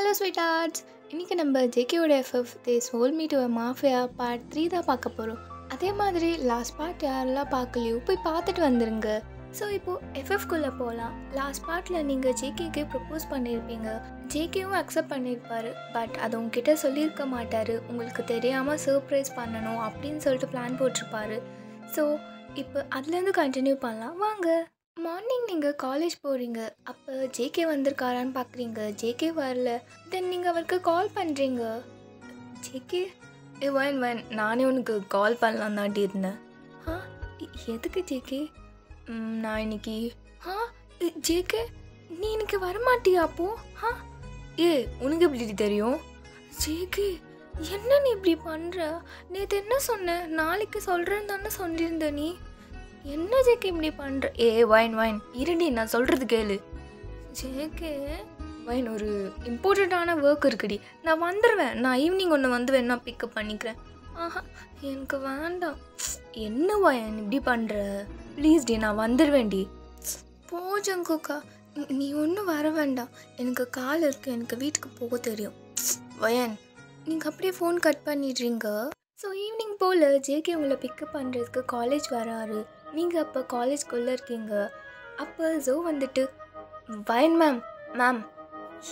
Hello sweethearts. இன்றைக்கி நம்ம ஜேகேயோட FF the soul me to mafia part 3 தான் பார்க்க போகிறோம். அதே மாதிரி லாஸ்ட் பார்ட் யாரெல்லாம் பார்க்கலையோ போய் பார்த்துட்டு வந்துடுங்க. ஸோ இப்போது எஃப்எஃப்குள்ளே போகலாம். லாஸ்ட் பார்ட்டில் நீங்கள் ஜேகேக்கு ப்ரப்போஸ் பண்ணியிருப்பீங்க. ஜேகேவும் அக்செப்ட் பண்ணியிருப்பார். பட் அதை உங்ககிட்ட சொல்லியிருக்க மாட்டார். உங்களுக்கு தெரியாமல் சர்ப்ரைஸ் பண்ணணும் அப்படின்னு சொல்லிட்டு பிளான் போட்டிருப்பாரு. ஸோ இப்போ அதுலேருந்து கண்டினியூ பண்ணலாம் வாங்க. மார்னிங் நீங்கள் காலேஜ் போகிறீங்க. அப்போ ஜேகே வந்திருக்காரான்னு பார்க்குறீங்க. ஜேகே வரல. தென் நீங்கள் அவருக்கு கால் பண்ணுறீங்க. ஜேகே வேன் நானே உனக்கு கால் பண்ணலாம் தாண்டி இருந்தேன். எதுக்கு ஜேகே? நான் இன்னைக்கு ஜேகே நீ இன்னைக்கு வரமாட்டியா அப்போ? உனக்கு எப்படி தெரியும்? ஜேகே என்ன நீ இப்படி பண்ணுற? நேற்று என்ன சொன்ன? நாளைக்கு சொல்கிறேன்னு தானே சொல்லியிருந்த நீ. என்ன ஜேகே இப்படி பண்ணுற? வைன் இருடி, நான் சொல்கிறது கேளு. ஜேகே வைன், ஒரு இம்பார்ட்டண்ட்டான ஒர்க் இருக்குடி. நான் வந்துடுவேன். நான் ஈவினிங் ஒன்று வந்து வேணா பிக்கப் பண்ணிக்கிறேன். எனக்கு வேண்டாம். என்ன வைன் இப்படி பண்ணுற? ப்ளீஸ் டி, நான் வந்துடுவேன்டி. போ ஜங்குக்கா, நீ ஒன்றும் வர வேண்டாம். எனக்கு கால் இருக்குது. எனக்கு வீட்டுக்கு போக தெரியும். வயன், நீங்கள் அப்படியே ஃபோன் கட் பண்ணிடுறீங்க. ஸோ ஈவினிங் போல் ஜேகே உங்களை பிக்கப் பண்ணுறதுக்கு காலேஜ் வராரு. நீங்கள் அப்போ காலேஜ்குள்ளே இருக்கீங்க. அப்போ ஜோ வந்துட்டு, வயன் மேம்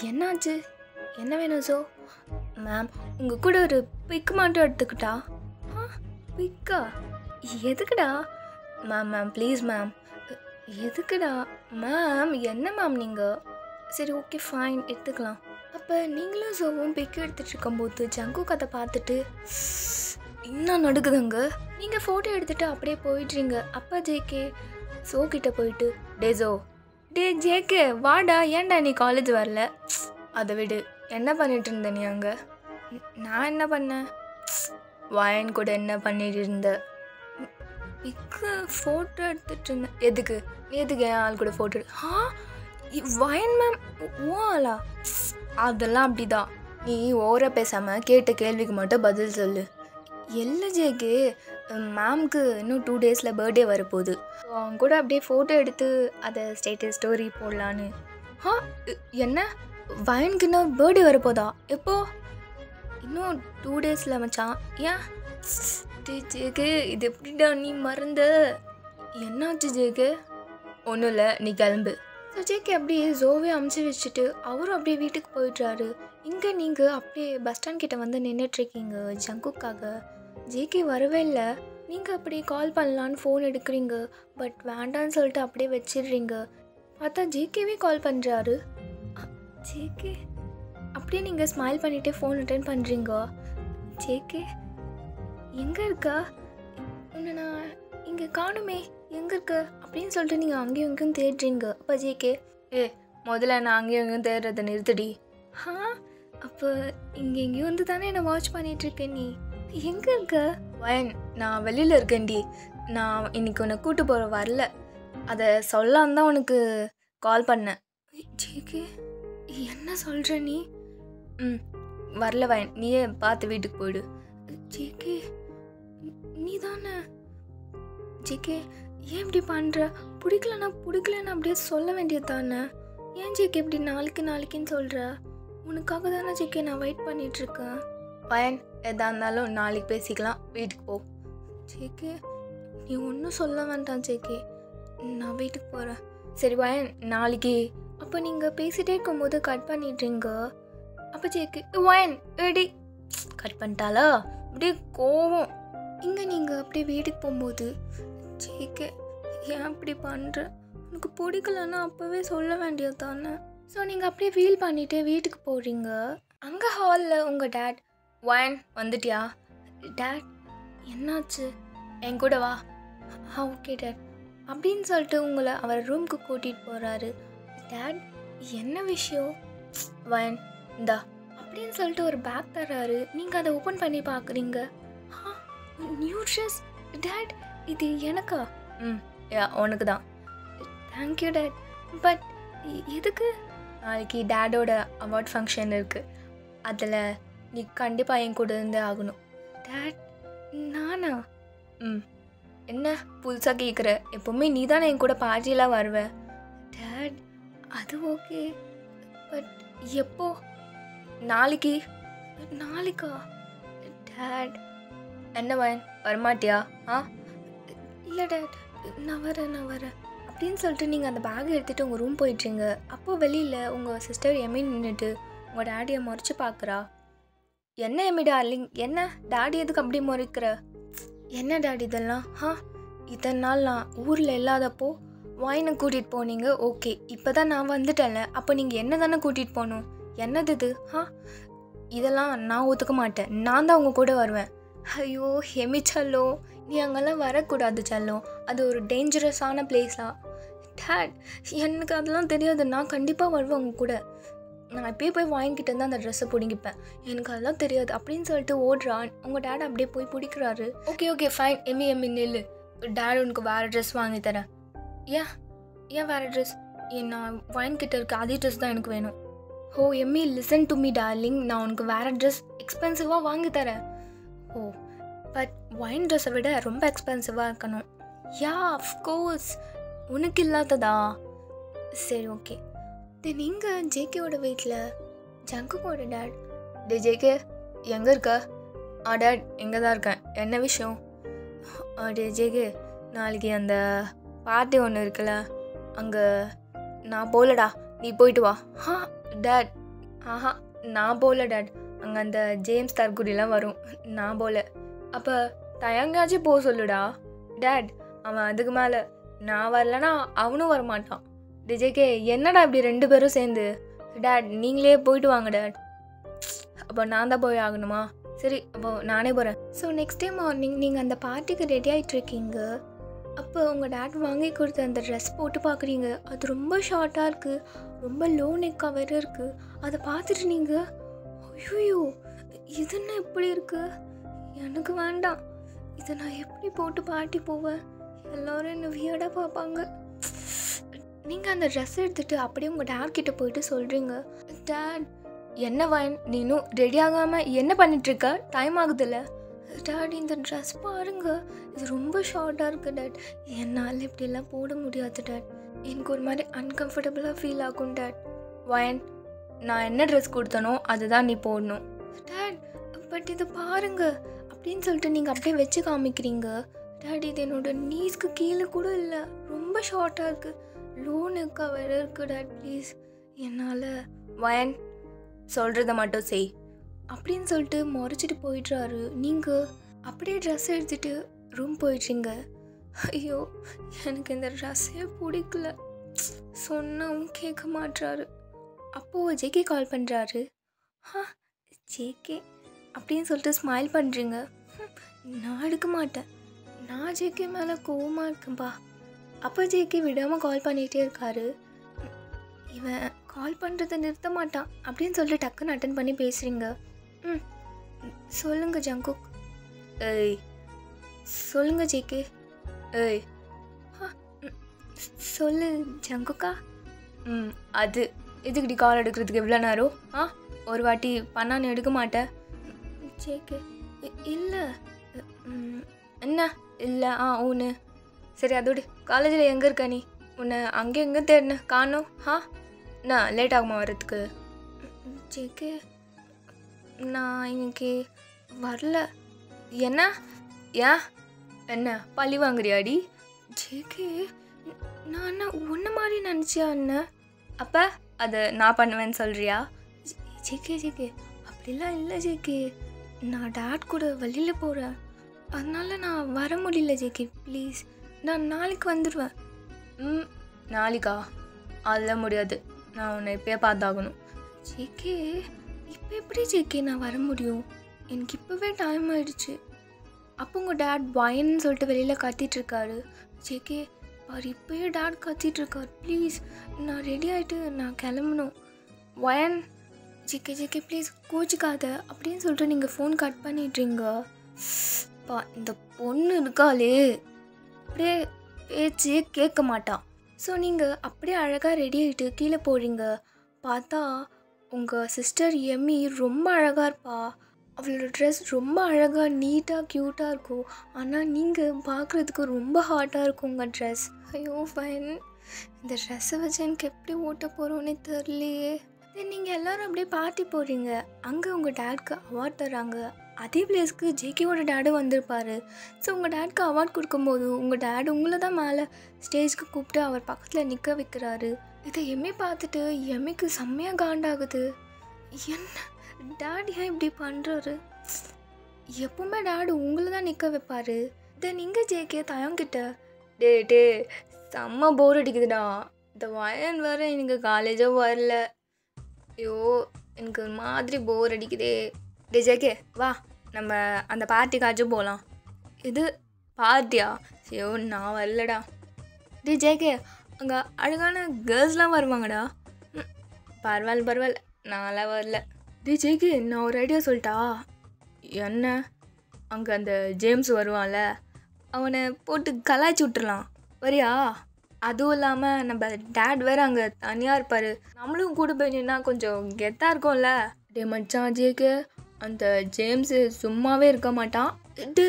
என்னாச்சு? என்ன வேணும் ஜோ? மேம் உங்கள் கூட ஒரு பிக் மட்டும் எடுத்துக்கிட்டா? பிக்கா? எதுக்குடா? Ma'am please ma'am. எதுக்குடா? மேம் என்ன மேம் நீங்கள்? சரி ஓகே ஃபைன், எடுத்துக்கலாம். அப்போ நீங்களும் ஜோவும் பிக் எடுத்துகிட்டு இருக்கும்போது ஜங்கு கதை பார்த்துட்டு இன்னும் நடுக்குதுங்க. நீங்கள் ஃபோட்டோ எடுத்துகிட்டு அப்படியே போயிடுறீங்க. அப்போ ஜேகே ஜோ கிட்டே போயிட்டு, டே ஜேகே வாடா, ஏன்டா நீ காலேஜ் வரல? அதை விடு, என்ன பண்ணிட்டு இருந்த நீ அங்கே? நான் என்ன பண்ணேன்? வயன் கூட என்ன பண்ணிட்டு இருந்த? பிக்கு ஃபோட்டோ எடுத்துகிட்டு இருந்தேன். எதுக்கு என் ஆள் கூட ஃபோட்டோ வயன் மேம் ஓ ஆளா? அதெல்லாம் அப்படிதான். நீ ஓர பேசாமல் கேட்ட கேள்விக்கு மட்டும் பதில் சொல்லு. இல்லை ஜேகே, மேம்க்கு இன்னும் 2 டேஸில் பர்த்டே வரப்போகுது. ஸோ அவங்க கூட அப்படியே ஃபோட்டோ எடுத்து அதை ஸ்டேட்டஸ் ஸ்டோரி போடலான்னு. என்ன வயனுக்கு இன்னும் பர்த்டே வரப்போதா? எப்போ? இன்னும் 2 டேஸில் மச்சான். ஏன் ஜேகே இது எப்படிடா நீ மறந்த? என்னாச்சு ஜேகே? ஒன்றும் இல்லை, நீ கிளம்பு. ஸோ ஜேகே அப்படியே ஜோவே அமுச்சு வச்சுட்டு அவரும் அப்படியே வீட்டுக்கு போயிடுறாரு. இங்கே நீங்கள் அப்படியே பஸ் ஸ்டாண்ட் கிட்டே வந்து நின்றுட்டுருக்கீங்க ஜங்குக்காக. ஜேகே வரவே இல்லை. நீங்கள் அப்படியே கால் பண்ணலான்னு ஃபோன் எடுக்கிறீங்க. பட் வேண்டான்னு சொல்லிட்டு அப்படியே வச்சிடுறீங்க. பார்த்தா ஜேகேவே கால் பண்ணுறாரு. ஜேகே அப்படியே நீங்கள் ஸ்மைல் பண்ணிகிட்டே ஃபோன் அட்டென்ட் பண்ணுறீங்க. ஜேகே எங்கே இருக்கா? உன்னை நான் இங்கே காணுமே, எங்கே இருக்க அப்படின்னு சொல்லிட்டு நீங்கள் அங்கேயும் இங்கேயும் தேடுறீங்க. அப்போ ஜேகே முதல்ல நான் அங்கேயும் இங்கேயும் தேடுறதை நிறுத்தடி. அப்போ இங்கே எங்கேயும் வந்து தானே என்னை வாட்ச் பண்ணிகிட்ருக்கேன். நீ எங்கே இருக்க? வயன், நான் வெளியில் இருக்கேன்டி. நான் இன்னைக்கு உன்னை கூட்டு போகிற வரல. அதை சொல்லான்னு தான் உனக்கு கால் பண்ணேன். ஜேகே என்ன சொல்கிற நீ? வரல வயன், நீயே பார்த்து வீட்டுக்கு போயிடு. ஜேகே நீ தானே? ஜேகே ஏன் இப்படி பண்ணுற? பிடிக்கலன்னு அப்படியே சொல்ல வேண்டியது தானே? ஏன் ஜேகே இப்படி நாளைக்குன்னு சொல்கிற? உனக்காக தானே ஜேகே நான் வெயிட் பண்ணிகிட்ருக்கேன். வயன், எதாக இருந்தாலும் நாளைக்கு பேசிக்கலாம், வீட்டுக்கு போ. ஜேகே நீ ஒன்றும் சொல்ல வேண்டாம் ஜேகே, நான் வீட்டுக்கு போகிறேன். சரி வயன், நாளைக்கு. அப்போ நீங்கள் பேசிகிட்டே இருக்கும்போது கட் பண்ணிடுறீங்க. அப்போ ஜேகே வயன் எடி கட் பண்ணிட்டாலா? அப்படியே கோவம். இங்கே நீங்கள் அப்படியே வீட்டுக்கு போகும்போது, ஜேகே ஏன் அப்படி பண்ணுற? உனக்கு பிடிக்கலன்னா அப்போவே சொல்ல வேண்டியது தானே? ஸோ நீங்கள் அப்படியே ஃபீல் பண்ணிவிட்டு வீட்டுக்கு போகிறீங்க. அங்கே ஹாலில் உங்கள் டேட், வயன் வந்துட்டியா? டேட் என்னாச்சு? என் கூட வா. ஓகே டேட் அப்படின்னு சொல்லிட்டு உங்களை அவர் ரூமுக்கு கூட்டிகிட்டு போகிறாரு. டேட் என்ன விஷயம்? வயன் இந்தா அப்படின்னு சொல்லிட்டு ஒரு பேக் தர்றாரு. நீங்கள் அதை ஓப்பன் பண்ணி பார்க்குறீங்க. New dress. டேட் இது எனக்கா? உனக்கு தான். Thank you date. பட் எதுக்கு? நாளைக்கு டேடோட அவார்ட் ஃபங்க்ஷன் இருக்குது. அதில் நீ கண்டிப்பாக என் கூட இருந்தே ஆகணும். டேட் நானா? என்ன புதுசாக கேட்குற? எப்போவுமே நீ தானே என் கூட பார்ட்டியெல்லாம் வருவேன். டேட் அது ஓகே, பட் எப்போ? நாளைக்கு நாளைக்கா டேட்? என்ன வயன் வரமாட்டியா? ஆ இல்லை டேட், நான் வரேன் அப்படின்னு சொல்லிட்டு நீங்கள் அந்த பேக்கை எடுத்துகிட்டு உங்கள் ரூம் போயிட்டுருங்க. அப்போது வெளியில் உங்கள் சிஸ்டர் எம்மி நின்றுட்டு உங்கள் டேடியை முறைச்சி பார்க்குறா. என்ன எம்மி டார்லிங், என்ன டேடி எதுக்கு அப்படி முறைக்கிற? என்ன டேடி இதெல்லாம்? இத்தனை நாள் நான் ஊரில் இல்லாதப்போ வாயினை கூட்டிகிட்டு போனீங்க, ஓகே. இப்போ தான் நான் வந்துட்டேன்ல, அப்போ நீங்கள் என்ன தானே கூட்டிகிட்டு போகணும். என்னது இது? இதெல்லாம் நான் ஒத்துக்க மாட்டேன். நான் தான் உங்கள் கூட வருவேன். ஐயோ எம்மி செல்லோ, நீ அங்கெல்லாம் வரக்கூடாது செல்லம். அது ஒரு டேஞ்சரஸான பிளேஸ்லாம். டேட், எனக்கு அதெல்லாம் தெரியாது. நான் கண்டிப்பாக வருவேன் உங்க கூட. நான் இப்போயே போய் வாங்கிக்கிட்டு வந்து அந்த ட்ரெஸ்ஸை பிடிங்கிப்பேன். எனக்கு அதெல்லாம் தெரியாது அப்படின்னு சொல்லிட்டு ஓடுறான். உங்கள் டேட் அப்படியே போய் பிடிக்கிறாரு. ஓகே ஃபைன், எம்மி நில்லு. டேட் உனக்கு வேறு ட்ரெஸ் வாங்கி தரேன். ஏன் வேறு ட்ரெஸ்? நான் வாங்கிக்கிட்ட இருக்க அதே ட்ரெஸ் தான் எனக்கு வேணும். Oh Emmy, listen to me darling, நான் உனக்கு வேறு ட்ரெஸ் எக்ஸ்பென்சிவாக வாங்கி தரேன். ஓ பட் ஒயின் ட்ரெஸ்ஸை விட ரொம்ப எக்ஸ்பென்சிவாக இருக்கணும். அஃப்கோர்ஸ். உனக்கு இல்லாததா? சரி ஓகே. நீங்கள் ஜேகேவோட வீட்டில் ஜங்குக்கோட டேட். ஜேகே எங்கே இருக்க? டேட் எங்கே தான் இருக்கேன். என்ன விஷயம்? ஜேகே, நாளைக்கு அந்த பார்ட்டி ஒன்று இருக்குல்ல, அங்கே நான் போகலடா, நீ போயிட்டு வா. டேட் நான் போகல டேட். அங்கே அந்த ஜேம்ஸ் தற்குறிலாம் வரும், நான் போகல. அப்போ தயங்காச்சும் போக சொல்லுடா. டேட் அவன் அதுக்கு மேலே நான் வரலன்னா அவனும் வரமாட்டான். ஜேகே என்னடா இப்படி 2 பேரும் சேர்ந்து? டேட் நீங்களே போயிட்டு வாங்க டேட். அப்போ நான் தான் போய் ஆகணுமா? சரி அப்போது நானே போகிறேன். ஸோ நெக்ஸ்ட் டே மார்னிங் நீங்கள் அந்த பார்ட்டிக்கு ரெடி ஆகிட்ருக்கீங்க. அப்போ உங்கள் டேட் வாங்கி கொடுத்த அந்த ட்ரெஸ் போட்டு பார்க்குறீங்க. அது ரொம்ப ஷார்ட்டாக இருக்குது, ரொம்ப லோ நெக்காக வேறு இருக்குது. அதை பார்த்துட்டு நீங்கள் ஐயோ இது என்ன இப்படி இருக்குது, எனக்கு வேண்டாம், இதை நான் எப்படி போட்டு பார்ட்டி போவேன், எல்லோரும் என்ன வியர்டாக பார்ப்பாங்க. நீங்கள் அந்த ட்ரெஸ் எடுத்துகிட்டு அப்படியே உங்கள் டேட் கிட்டே போயிட்டு சொல்கிறீங்க. டேட் என்ன வயன், நீ இன்னும் ரெடி ஆகாமல் என்ன பண்ணிகிட்ருக்க? டைம் ஆகுதில்ல. டேட் இந்த ட்ரெஸ் பாருங்க, இது ரொம்ப ஷார்ட்டாக இருக்குது டேட், என்னால் இப்படிலாம் போட முடியாது டேட், எனக்கு ஒரு மாதிரி அன்கம்ஃபர்டபுளாக ஃபீல் ஆகும் டேட். வயன் நான் என்ன ட்ரெஸ் கொடுத்தனோ அதுதான் நீ போடணும். டேட் பட் இது பாருங்க அப்படின்னு சொல்லிட்டு நீங்கள் அப்படியே வச்சு காமிக்கிறீங்க. டேட் இது என்னோட நீஸ்க்கு கீழே கூட இல்லை, ரொம்ப ஷார்ட்டாக இருக்குது, லோ நெக்காக வேறு இருக்குது டேட், ப்ளீஸ் என்னால். வயன் சொல்கிறத மட்டும் செய் அப்படின்னு சொல்லிட்டு முறைச்சிட்டு போயிடுறாரு. நீங்கள் அப்படியே ட்ரெஸ் எடுத்துகிட்டு ரூம் போயிடுறீங்க. ஐயோ எனக்கு இந்த ட்ரெஸ்ஸே பிடிக்கல, சொன்னவும் கேட்க மாட்டுறாரு. அப்போது ஜேகே கால் பண்ணுறாரு. ஜேகே அப்படின்னு சொல்லிட்டு ஸ்மைல் பண்ணுறீங்க. நான் எடுக்க மாட்டேன், நான் ஜேகே மேலே கோவமாக இருக்கேன்ப்பா. அப்போ ஜேகே விடாமல் கால் பண்ணிகிட்டே இருக்காரு. இவன் கால் பண்ணுறதை நிறுத்த மாட்டான் அப்படின்னு சொல்லிட்டு டக்குன்னு அட்டன் பண்ணி பேசுகிறீங்க. சொல்லுங்க ஜங்குக். ஏய் சொல்லுங்க ஜேகே. ஏய் சொல்லு ஜங்குக்கா. அது இதுக்கிட்ட கால் எடுக்கிறதுக்கு எவ்வளோ நேரம்? ஒரு வாட்டி பண்ணான்னு எடுக்க மாட்டேன். ஜேகே இல்லை. என்ன இல்லை? ஒன்று சரி அதோடு காலேஜில் எங்கே இருக்க நீ? உன்னை அங்கே எங்கே தேடின காணோம். நான் லேட் ஆகுமா வர்றதுக்கு? ஜேகே நான் இன்னைக்கு வரல. என்ன? ஏன் என்ன பழி வாங்குறியாடி? ஜேகே நான் என்ன ஒன்று மாதிரி நினச்சியா என்ன? அப்போ அதை நான் பண்ணுவேன்னு சொல்கிறியா? ஜேகே அப்படிலாம் இல்லை ஜேகே, நான் டேட் கூட வெளியில் போகிறேன், அதனால நான் வர முடியல ஜேகே, ப்ளீஸ் நான் நாளைக்கு வந்துடுவேன். நாளைக்கா? அதெல்லாம் முடியாது, நான் உன்னை இப்போயே பார்த்தாகணும். ஜேகே இப்போ எப்படி ஜேகே நான் வர முடியும், எனக்கு இப்போவே டைம் ஆகிடுச்சு. அப்போ உங்கள் டேட் வயன்னு சொல்லிட்டு வெளியில் கத்திட்ருக்காரு. ஜேகே அவர் இப்போயே டேட் கத்திட்ருக்கார், ப்ளீஸ் நான் ரெடி ஆகிட்டு நான் கிளம்பணும். வயன் ஜேகே ப்ளீஸ் கோச்சிக்காத அப்படின்னு சொல்லிட்டு நீங்கள் ஃபோன் கட் பண்ணிடுறீங்க. இந்த பொண்ணு இருக்காளே அப்படியே பேச்சே கேட்க மாட்டான். ஸோ நீங்கள் அப்படியே அழகாக ரெடி ஆகிட்டு கீழே போகிறீங்க. பார்த்தா உங்கள் சிஸ்டர் எம்மி ரொம்ப அழகாக இருப்பா, அவளோட ட்ரெஸ் ரொம்ப அழகாக நீட்டாக க்யூட்டாக இருக்கும். ஆனால் நீங்கள் பார்க்குறதுக்கு ரொம்ப ஹாட்டாக இருக்கும் உங்கள் ட்ரெஸ். ஐயோ ஃபைன், இந்த ட்ரெஸ்ஸை வச்சு எனக்கு எப்படி ஓட்ட போகிறோன்னே தெரிலையே. தென் நீங்கள் எல்லோரும் அப்படியே பார்ட்டி போடுறீங்க. அங்கே உங்கள் டேட்க்கு அவார்ட் தராங்க. அதே பிளேஸ்க்கு ஜேகேவோட டேடும் வந்திருப்பார். ஸோ உங்கள் டேட்க்கு அவார்ட் கொடுக்கும்போது உங்கள் டேட் உங்களை தான் மேலே ஸ்டேஜ்க்கு கூப்பிட்டு அவர் பக்கத்தில் நிற்க வைக்கிறாரு. இதை எம்மி பார்த்துட்டு எம்மிக்கு செம்மையாக காண்டாகுது. என்ன டேட் ஏன் இப்படி பண்ணுறாரு? எப்பவுமே டேடு உங்களை தான் நிற்க வைப்பார். தென் இங்கே ஜேகே தயங்கிட்ட, டே செம்ம போர் அடிக்குதுடா, இந்த வயன் வேறு எனக்கு காலேஜோ வரல, ஐயோ எனக்கு ஒரு மாதிரி போர் அடிக்குதே. டே ஜேகே வா நம்ம அந்த பார்ட்டிக்காச்சும் போகலாம். இது பார்ட்டியா? ஐயோ நான் வரலடா. டே ஜேகே அங்கே அழகான கேர்ள்ஸ்லாம் வருவாங்கடா. பரவாயில்ல நான்லாம் வரல. டே ஜேகே நான் ஒரு ஐடியா சொல்லிட்டா. என்ன? அங்கே அந்த ஜேம்ஸ் வருவான்ல, அவனை போட்டு கலாய்ச்சி விட்டுறலாம், வரியா? அதுவும் இல்லாமல் நம்ம டேட் வேறு அங்கே தனியாக இருப்பார், நம்மளும் கூட போயினா கொஞ்சம் கெத்தாக இருக்கும்ல. டே மச்சான் ஜேக்கு, அந்த ஜேம்ஸு சும்மாவே இருக்க மாட்டான். டே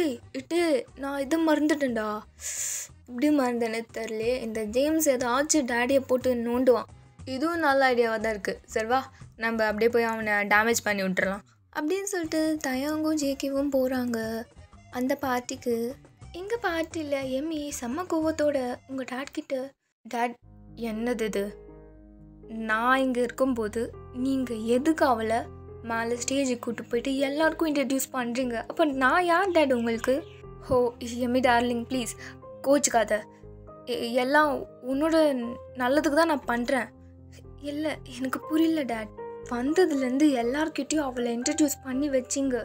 நான் இதை மறந்துட்டேன்டா. இப்படி மறந்தேன்னு தெரில. இந்த ஜேம்ஸ் ஏதாச்சும் டேடியை போட்டு நோண்டுவான். இதுவும் நல்ல ஐடியாவாக தான் இருக்குது. சரிவா நம்ம அப்படியே போய் அவனை டேமேஜ் பண்ணி விட்டுறலாம் அப்படின்னு சொல்லிட்டு தயாங்கும் ஜேகேவும் போகிறாங்க அந்த பார்ட்டிக்கு. எங்கள் பார்ட்டியில் எம்மி செம்ம கோவத்தோட உங்கள் டேட்கிட்ட, டேட் என்னது இது? நான் இங்கே இருக்கும்போது நீங்கள் எதுக்கு அவளை மேலே ஸ்டேஜுக்கு கூப்பிட்டு போயிட்டு எல்லாருக்கும் இன்ட்ரடியூஸ் பண்ணுறீங்க? அப்போ நான் யார் டேட் உங்களுக்கு? ஹோ எம்மி டார்லிங் ப்ளீஸ் கோச்சுக்காத, எல்லாம் உன்னோட நல்லதுக்கு தான் நான் பண்ணுறேன். இல்லை எனக்கு புரியல டேட், வந்ததுலேருந்து எல்லார்கிட்டையும் அவளை இன்ட்ரடியூஸ் பண்ணி வச்சிங்க,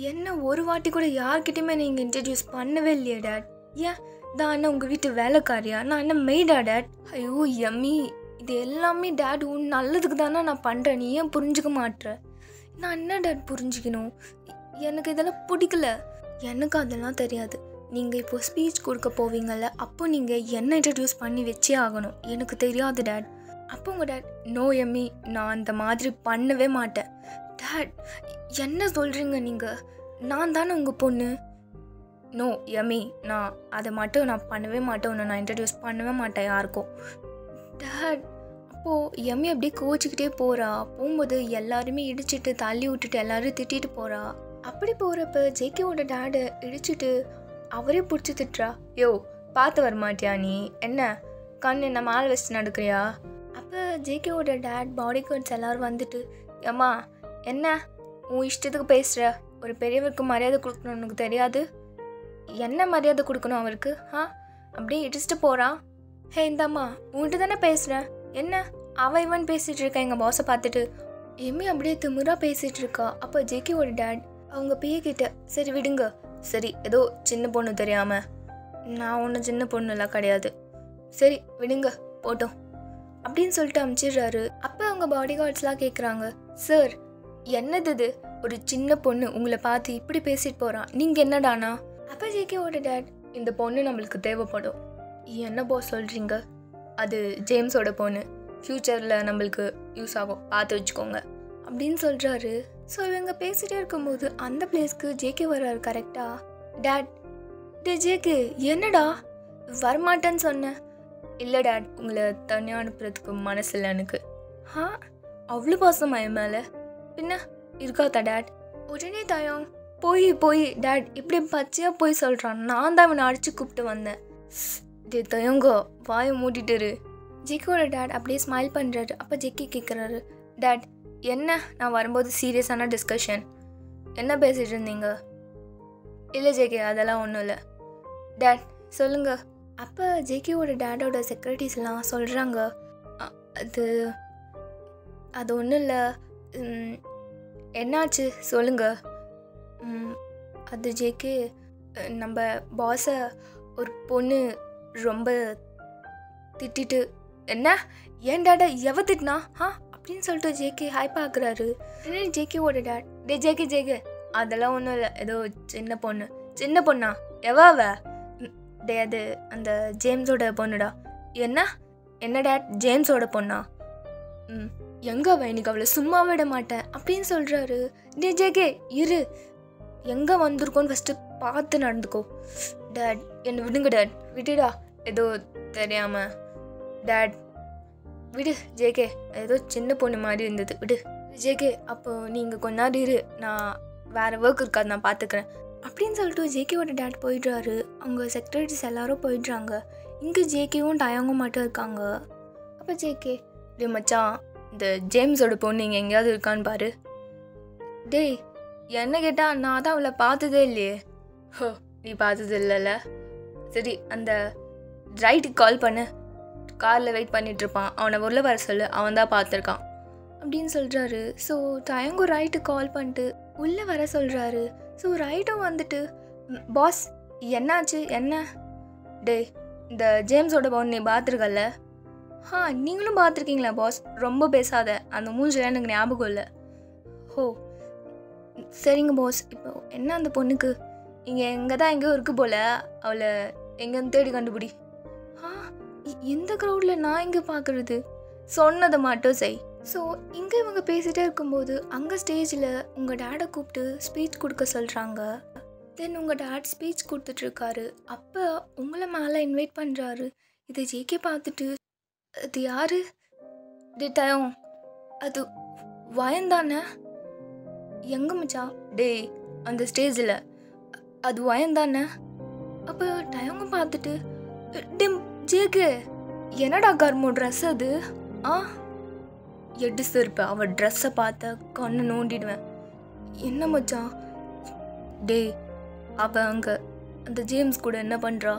என்ன ஒரு வாட்டி கூட யார்கிட்டையுமே நீங்கள் இன்ட்ரடியூஸ் பண்ணவே இல்லையா டேட்? ஏன் தான் என்ன உங்கள் வீட்டு வேலைக்காரியா? நான் என்ன மெய்டா டேட்? ஐயோ எம்மி, இது எல்லாமே டேட் உன் நல்லதுக்கு தானே நான் பண்ணுறேன், நீ ஏன் புரிஞ்சுக்க மாட்டேற? நான் என்ன டேட் புரிஞ்சுக்கணும்? எனக்கு இதெல்லாம் பிடிக்கல. எனக்கு அதெல்லாம் தெரியாது. நீங்கள் இப்போது ஸ்பீச் கொடுக்க போவீங்கள்ல, அப்போ நீங்கள் என்ன இன்ட்ரடியூஸ் பண்ணி வச்சே ஆகணும். எனக்கு தெரியாது டேட். அப்போ உங்கள் டேட், நோ எம்மி நான் அந்த மாதிரி பண்ணவே மாட்டேன். டேட் என்ன சொல்கிறீங்க நீங்கள்? நான் தானே உங்கள் பொண்ணு. நோ எம்மி நான் அதை மட்டும் நான் பண்ணவே மாட்டேன், உன்னை நான் இன்ட்ரடியூஸ் பண்ணவே மாட்டேன் யாருக்கும். டேட் அப்போது எம்மி அப்படியே கோச்சிக்கிட்டே போகிறா. போகும்போது எல்லாருமே இடிச்சிட்டு தள்ளி விட்டுட்டு எல்லோரும் திட்டிட்டு போகிறா. அப்படி போகிறப்ப ஜேகேவோட டேடை இடிச்சிட்டு அவரே பிடிச்சி திட்டுறா. யோ பார்த்து வரமாட்டியா நீ? என்ன கண் என்ன மேலே வச்சு நடக்கிறியா? அப்போ ஜேகேவோட டேட் பாடி கார்ட்ஸ் எல்லோரும் வந்துட்டு, ஏம்மா என்ன உன் இஷ்டத்துக்கு பேசுகிற? ஒரு பெரியவருக்கு மரியாதை கொடுக்கணும் உனக்கு தெரியாது? என்ன மரியாதை கொடுக்கணும் அவருக்கு? அப்படியே இடிச்சிட்டு போகிறான். ஹே இந்தாம்மா உன்கிட்ட தானே பேசுகிறேன், என்ன அவன் இவன் பேசிகிட்டு இருக்கா எங்கள் பாஸை பார்த்துட்டு. எம்மி அப்படியே திமிராக பேசிகிட்டு இருக்கா. அப்போ ஜேகேவோட டேட் அவங்க பிஏக்கிட்ட, சரி விடுங்க, சரி ஏதோ சின்ன பொண்ணு தெரியாமல், நான் ஒன்றும் சின்ன பொண்ணுலாம் கிடையாது, சரி விடுங்க போட்டோம் அப்படின்னு சொல்லிட்டு அனுப்பிச்சிடுறாரு. அப்போ அவங்க பாடி கார்ட்ஸ்லாம் கேட்குறாங்க, சார் என்னது இது? ஒரு சின்ன பொண்ணு உங்களை பார்த்து இப்படி பேசிட்டு போகிறான், நீங்கள் என்னடானா? அப்போ ஜேகேவோட டேட், இந்த பொண்ணு நம்மளுக்கு தேவைப்படும். என்ன பாஸ் சொல்கிறீங்க? அது ஜேம்ஸோட பொண்ணு, ஃப்யூச்சரில் நம்மளுக்கு யூஸ் ஆகும், பார்த்து வச்சுக்கோங்க அப்படின்னு சொல்கிறாரு. ஸோ இவங்க பேசிகிட்டே இருக்கும்போது அந்த பிளேஸ்க்கு ஜேகே வர்றாரு கரெக்டாக. டேட் ஜேகே என்னடா வரமாட்டேன்னு சொன்னேன். இல்லை டேட் உங்களை தனியாக அனுப்புறதுக்கு மனசு இல்லை எனக்கு. அவ்வளோ பாசமா என் மேலே? பின்ன இருக்காதா டேட்? உடனே தயம் போய் டேட் இப்படி பச்சையாக போய் சொல்கிறான், நான் தான் அவனை அடித்து கூப்பிட்டு வந்தேன். டே தயங்கோ வாயை மூடிட்டுரு. ஜேகேவோட டேட் அப்படியே ஸ்மைல் பண்ணுறாரு. அப்போ ஜேகே கேட்குறாரு, டேட் என்ன நான் வரும்போது சீரியஸான டிஸ்கஷன் என்ன பேசிகிட்டு இருந்தீங்க? இல்லை ஜேகே அதெல்லாம் ஒன்றும் இல்லை. டேட் சொல்லுங்கள். அப்போ ஜேகேவோட டேடோட செக்யூரிட்டிஸ்லாம் சொல்கிறாங்க, அது ஒன்றும் இல்லை, என்னாச்சு சொல்லுங்கள். அது ஜேகே நம்ம பாஸை ஒரு பொண்ணு ரொம்ப திட்டிட்டு. என்ன ஏன் டேடா எவ திட்டினா அப்படின்னு சொல்லிட்டு ஜேகே ஹைப் ஆகுறாரு. ஜேகேவோட டேட், டே ஜேகே அதெல்லாம் ஒன்றும் இல்லை, ஏதோ சின்ன பொண்ணு. சின்ன பொண்ணா? எவாவ? டே அது அந்த ஜேம்ஸோட பொண்ணுடா. என்ன டேட் ஜேம்ஸோட பொண்ணா? எங்கே அவ? இன்னைக்கு அவளை சும்மா விட மாட்டேன் அப்படின்னு சொல்கிறாரு. டே ஜேகே இரு, எங்கே வந்திருக்கோன்னு ஃபஸ்ட்டு பார்த்து நடந்துக்கோ. டேட் என்னை விடுங்க டேட், விட்டுடா, ஏதோ தெரியாமல். டேட் விடு ஜேகே, ஏதோ சின்ன பொண்ணு மாதிரி இருந்தது, விடு ஜேகே. அப்போ நீங்கள் கொஞ்ச நேரம் இரு, நான் வேறு ஒர்க் இருக்காது, நான் பார்த்துக்கிறேன் அப்படின்னு சொல்லிட்டு ஜேகேவோட டேட் போயிடுறாரு. அவங்க செக்ரட்டரிஸ் எல்லாரும் போயிடுறாங்க. இங்கே ஜேகேவும் டயங்கும் மட்டும் இருக்காங்க. அப்போ ஜேகே, டே மச்சான், இந்த ஜேம்ஸோட பொண்ணு இங்கே எங்கேயாவது இருக்கான்னு பாரு. டேய், என்ன கேட்டால் நான் தான் அவளை பார்த்ததே இல்லையே. ஹோ, நீ பார்த்தது இல்லைல்ல, சரி அந்த ரைட்டுக்கு கால் பண்ணு, காரில் வெயிட் பண்ணிகிட்ருப்பான், அவனை உள்ள வர சொல்லு, அவன் தான் பார்த்துருக்கான் அப்படின்னு சொல்கிறாரு. ஸோ டயங்கும் ரைட்டுக்கு கால் பண்ணிட்டு உள்ளே வர சொல்கிறாரு. ஸோ ரைட்டும் வந்துட்டு, பாஸ் என்னாச்சு என்ன? டே, இந்த ஜேம்ஸோட பொண்ணு நீ பார்த்துருக்கல்ல? நீங்களும் பார்த்துருக்கீங்களா பாஸ்? ரொம்ப பேசாத, அந்த மூஞ்சில் எனக்கு ஞாபகம் இல்லை. ஓ சரிங்க பாஸ், இப்போ என்ன அந்த பொண்ணுக்கு? இங்கே எங்கே தான் எங்கேயோ இருக்குது போல், அவளை எங்கேன்னு தேடி கண்டுபிடி. எந்த க்ரௌடில் நான் எங்கே பார்க்குறது? சொன்னதை மட்டும் செய். ஸோ இங்கே இவங்க பேசிகிட்டே இருக்கும்போது அங்கே ஸ்டேஜில் உங்கள் டேடை கூப்பிட்டு ஸ்பீச் கொடுக்க சொல்கிறாங்க. தென் உங்கள் டேட் ஸ்பீச் கொடுத்துட்ருக்காரு. அப்போ உங்களை மேலே இன்வைட் பண்ணுறாரு. இதை ஜேகே பார்த்துட்டு, அது யார்? டேட்டாயும் அது வயந்தானே? எங்கே மச்சா? டே, அந்த ஸ்டேஜில் அது வயந்தானே? அப்போ டயங்க பார்த்துட்டு, டிம் ஜேகே, என்னடா கர்மோ ட்ரெஸ் அது? எட்டு சிறுப்ப அவள் ட்ரெஸ்ஸை பார்த்த கண்ணை நோண்டிடுவேன். என்ன மச்சான்? டே, அவள் அங்கே அந்த ஜேம்ஸ் கூட என்ன பண்ணுறா?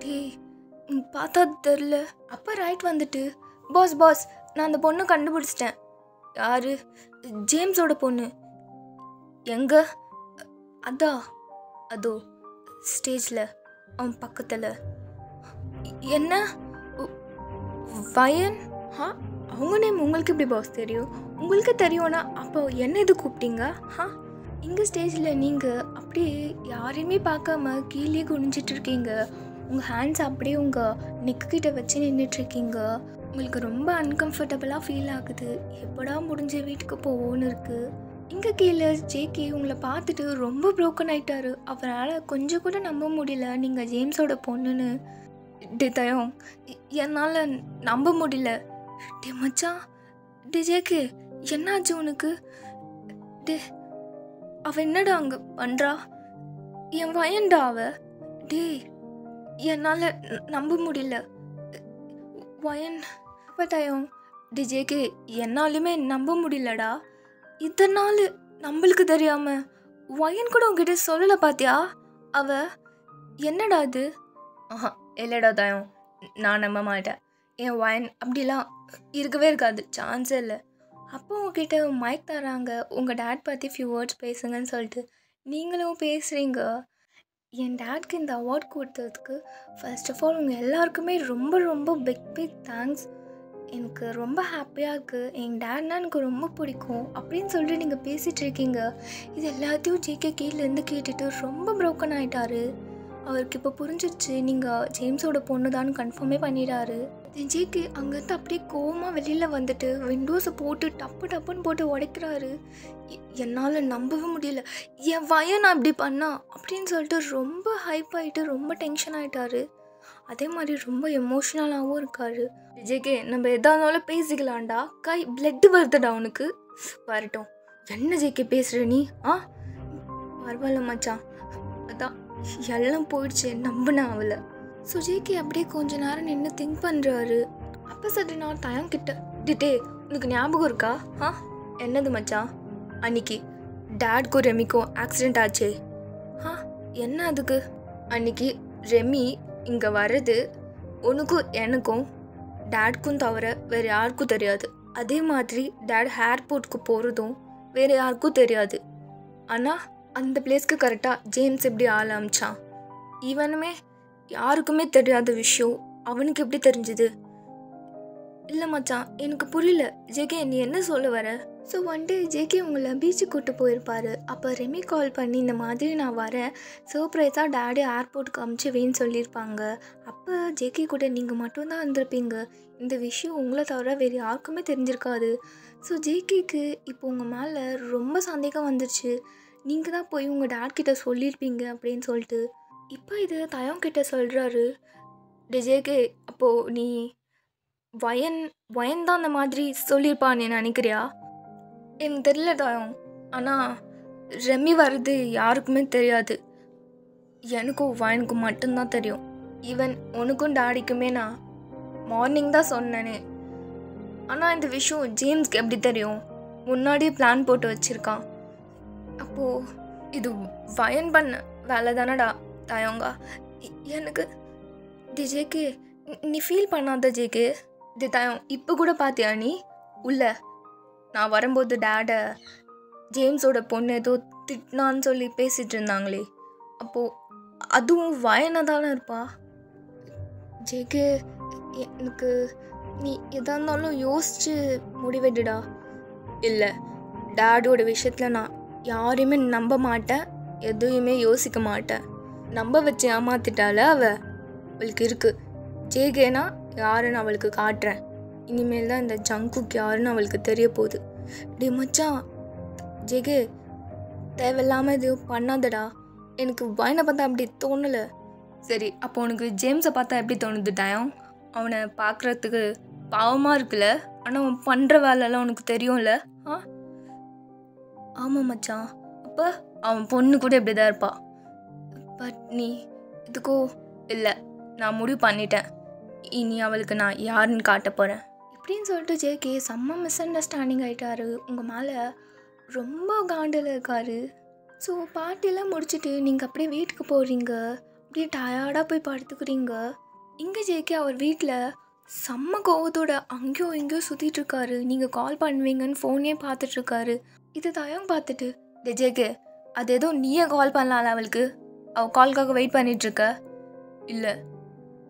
டே, பார்த்தா தெரில. அப்போ ரைட் வந்துட்டு, பாஸ் பாஸ், நான் அந்த பொண்ணை கண்டுபிடிச்சிட்டேன். யார்? ஜேம்ஸோட பொண்ணு. எங்கே? அதான் அதோ ஸ்டேஜில் அவன் பக்கத்தில். என்ன வயன்? அவங்க நேம் உங்களுக்கு எப்படி பாஸ் தெரியும்? உங்களுக்கு தெரியும்னா அப்போ என்ன இது கூப்பிட்டீங்க? இங்கே ஸ்டேஜில் நீங்கள் அப்படியே யாரையுமே பார்க்காம கீழே குனிஞ்சிட்ருக்கீங்க. உங்கள் ஹேண்ட்ஸ் அப்படியே உங்கள் நெக்கிட்ட வச்சு நின்றுட்டுருக்கீங்க. உங்களுக்கு ரொம்ப அன்கம்ஃபர்டபுளாக ஃபீல் ஆகுது. எப்படா முடிஞ்ச வீட்டுக்கு போவோன்னு இருக்குது. இங்கே கீழே ஜேகே உங்களை பார்த்துட்டு ரொம்ப ப்ரோக்கன் ஆகிட்டாரு. அவரால் கொஞ்சம் கூட நம்ப முடியல நீங்கள் ஜேம்ஸோட பொண்ணுன்னு. டே தயம், என்னால் நம்ப முடியல. டே மச்சான், டே ஜேகே, என்னாச்சு உனக்கு? டே, அவள் என்னடா அங்கே பண்ணுறா? என் வயன்டா அவ. டே, என்னால் நம்ப முடியல. வயன். அப்போ தயம், டே ஜேகே, என்னாலுமே நம்ப முடியலடா. இத்தனை நாள் நம்மளுக்கு தெரியாமல் வயன் கூட உங்ககிட்ட சொல்லலை பார்த்தியா? அவ என்னடா அது? இல்லைடா தயம், நான் நம்ப மாட்டேன். என் வயன் அப்படிலாம் இருக்கவே இருக்காது, சான்ஸே இல்லை. அப்போ உங்ககிட்ட மைக் தராங்க, உங்கள் டேட் பற்றி ஃபியூ வேர்ட்ஸ் பேசுங்கன்னு சொல்லிட்டு நீங்களும் பேசுகிறீங்க. என் டேட்க்கு இந்த அவார்ட் கொடுத்ததுக்கு ஃபர்ஸ்ட் ஆஃப் ஆல் உங்கள் எல்லாருக்குமே ரொம்ப ரொம்ப பிக் தேங்க்ஸ். எனக்கு ரொம்ப ஹாப்பியாக இருக்குது. என் டேட்னா எனக்கு ரொம்ப பிடிக்கும் அப்படின்னு சொல்லிட்டு நீங்கள் பேசிகிட்ருக்கீங்க. இது எல்லாத்தையும் ஜேகே கீழேருந்து கேட்டுட்டு ரொம்ப ப்ரோக்கன் ஆகிட்டாரு. அவருக்கு இப்போ புரிஞ்சிடுச்சு நீங்கள் ஜேம்ஸோட பொண்ணு தான் கன்ஃபார்மே பண்ணிட்டாரு. ஜேகே அங்கேருந்து அப்படியே கோவமாக வெளியில் வந்துட்டு விண்டோஸை போட்டு டப்புன்னு போட்டு உடைக்கிறாரு. என்னால் நம்பவே முடியல, என் வயன் நான் இப்படி பண்ணா அப்படின்னு சொல்லிட்டு ரொம்ப ஹைப் ஆகிட்டு ரொம்ப டென்ஷன் ஆகிட்டாரு. அதே மாதிரி ரொம்ப எமோஷ்னலாகவும் இருக்காரு. ஜேகே, நம்ம எதா இருந்தாலும் பேசிக்கலாம்டா, கை பிளட்டு வருதுடா உனக்கு. வரட்டும். என்ன ஜேகே பேசுகிற நீ? பரவாயில்ல மச்சான், அதான் எல்லாம் போயிடுச்சு, நம்பினேன் அவளை. ஸோ ஜேகே அப்படியே கொஞ்ச நேரம் நின்று திங்க் பண்ணுறாரு. அப்போ சரி நான் தயங்கிட்ட, டிட்டே உனக்கு ஞாபகம் இருக்கா? என்னது மச்சான்? அன்னைக்கு டேட்க்கும் ரெமிக்கும் ஆக்சிடெண்ட் ஆச்சே. என்ன அதுக்கு? அன்னைக்கு ரெமி இங்கே வர்றது உனக்கும் எனக்கும் டேட்க்கும் தவிர வேறு யாருக்கும் தெரியாது. அதே மாதிரி டேட் ஏர்போர்ட்டுக்கு போகிறதும் வேறு யாருக்கும் தெரியாது. ஆனால் அந்த பிளேஸ்க்கு கரெக்டாக ஜேம்ஸ் எப்படி ஆள் அமிச்சான்? இவனுமே யாருக்குமே தெரியாத விஷயம் அவனுக்கு எப்படி தெரிஞ்சுது? இல்லை மச்சான், எனக்கு புரியல. ஜேகே, நீ என்ன சொல்ல வர? ஸோ ஒன் டே ஜேகே உங்களை பீச்சுக்கு கூப்பிட்டு போயிருப்பார். அப்போ ரெமி கால் பண்ணி இந்த மாதிரி நான் வரேன், சர்ப்ரைஸாக டேடி ஏர்போர்ட்டுக்கு அமுச்சு வேன்னு சொல்லியிருப்பாங்க. அப்போ ஜேகே கூட நீங்கள் மட்டும்தான் வந்திருப்பீங்க. இந்த விஷயம் உங்களை தவிர வேறு யாருக்குமே தெரிஞ்சிருக்காது. ஸோ ஜேகேக்கு இப்போ உங்கள் மேலே ரொம்ப சந்தேகம் வந்துருச்சு. நீங்கள் தான் போய் உங்கள் டேட்கிட்ட சொல்லியிருப்பீங்க அப்படின்னு சொல்லிட்டு. இப்போ இது தயம் கிட்ட சொல்கிறாரு. டே ஜேகே, அப்போது நீ வயன் வயன் தான் அந்த மாதிரி சொல்லியிருப்பான்னு நினைக்கிறியா? எனக்கு தெரியல தாயம். ஆனால் ரெமி வர்றது யாருக்குமே தெரியாது. எனக்கும் வயனுக்கும் மட்டும்தான் தெரியும். ஈவன் உனக்கும் டாடிக்குமே நான் மார்னிங் தான் சொன்னேனே. ஆனால் இந்த விஷயம் ஜேம்ஸ்க்கு எப்படி தெரியும்? முன்னாடியே பிளான் போட்டு வச்சுருக்கான். அப்போது இது வயன் பண்ண வேலை தானடா தாயங்கா. எனக்கு ஜேகே நீ ஃபீல் பண்ணாத ஜேகே. இது தாயம் இப்போ கூட பார்த்தியா நீ உள்ள நான் வரும்போது டேடை ஜேம்ஸோட பொண்ணு ஏதோ திட்டினான்னு சொல்லி பேசிகிட்டு இருந்தாங்களே, அப்போது அதுவும் வயனை தானே இருப்பா. ஜேகே எனக்கு நீ எதாக இருந்தாலும் யோசிச்சு முடிவெடுடா. இல்லை, டேடோட விஷயத்தில் நான் யாரையுமே நம்ப மாட்டேன், எதையுமே யோசிக்க மாட்டேன். நம்ப வச்சு ஏமாத்திட்டால அவளுக்கு இருக்குது. ஜேகேனா யாருன்னு அவளுக்கு காட்டுறேன். இனிமேல் தான் இந்த ஜங்குக்கு யாருன்னு அவளுக்கு தெரிய போகுது. டே மச்சான், ஜேகே தேவையில்லாமல் எதுவும் பண்ணாதடா. எனக்கு வயனை பார்த்தா அப்படி தோணலை. சரி, அப்போ உனக்கு ஜேம்ஸை பார்த்தா எப்படி தோணுது டாயம்? அவனை பார்க்குறதுக்கு பாவமாக இருக்குல்ல, ஆனால் அவன் பண்ணுற வேலைலாம் உனக்கு தெரியும்ல? ஆமாம் மச்சான். அப்போ அவன் பொண்ணு கூட இப்படி தான் இருப்பா. பட் நீ இதுக்கோ இல்லை, நான் முடிவு பண்ணிட்டேன். இனி அவளுக்கு நான் யாருன்னு காட்ட போகிறேன் இப்படின்னு சொல்லிட்டு ஜேகே செம்ம மிஸ் அண்டர்ஸ்டாண்டிங் ஆகிட்டாரு. உங்கள் மேலே ரொம்ப காண்டில் இருக்காரு. ஸோ பார்ட்டிலாம் முடிச்சுட்டு நீங்கள் அப்படியே வீட்டுக்கு போகிறீங்க. அப்படியே டயர்டாக போய் படுத்துக்கிறீங்க. இங்கே ஜேகே அவர் வீட்டில் செம்ம கோவத்தோட அங்கேயோ இங்கேயோ சுற்றிட்டுருக்காரு. நீங்கள் கால் பண்ணுவீங்கன்னு ஃபோனே பார்த்துட்ருக்காரு. இது தயம் பார்த்துட்டு, டே ஜேகே அது ஏதோ நீயே கால் பண்ணலாம்ல அவளுக்கு, அவள் கால்காக வெயிட் பண்ணிகிட்ருக்க. இல்லை,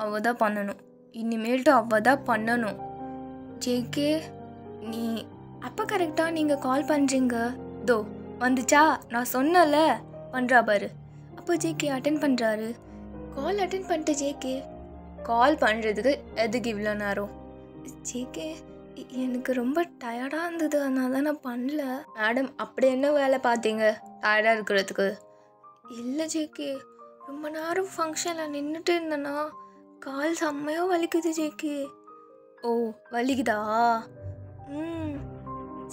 அவள் தான் பண்ணணும். இனிமேல்ட்டு அவள் தான் பண்ணணும். ஜேகே நீ அப்போ கரெக்டாக நீங்கள் கால் பண்ணுறீங்க. தோ வந்துச்சா, நான் சொன்னல பண்ணுறா பாரு. அப்போ ஜேகே அட்டன் பண்ணுறாரு. கால் அட்டன் பண்ணிட்டு ஜேகே கால் பண்ணுறதுக்கு எதுக்கு இவ்வளோ நேரம்? ஜேகே எனக்கு ரொம்ப டயர்டாக இருந்தது, அதனால தான் நான் பண்ணல. மேடம் அப்படி என்ன வேலை பார்த்தீங்க டயர்டாக இருக்கிறதுக்கு? இல்லை ஜேகே, ரொம்ப நேரம் ஃபங்க்ஷனில் நின்றுட்டு இருந்தேன்னா கால் செம்மையாக வலிக்குது ஜேகே. ஓ வலிக்குதா?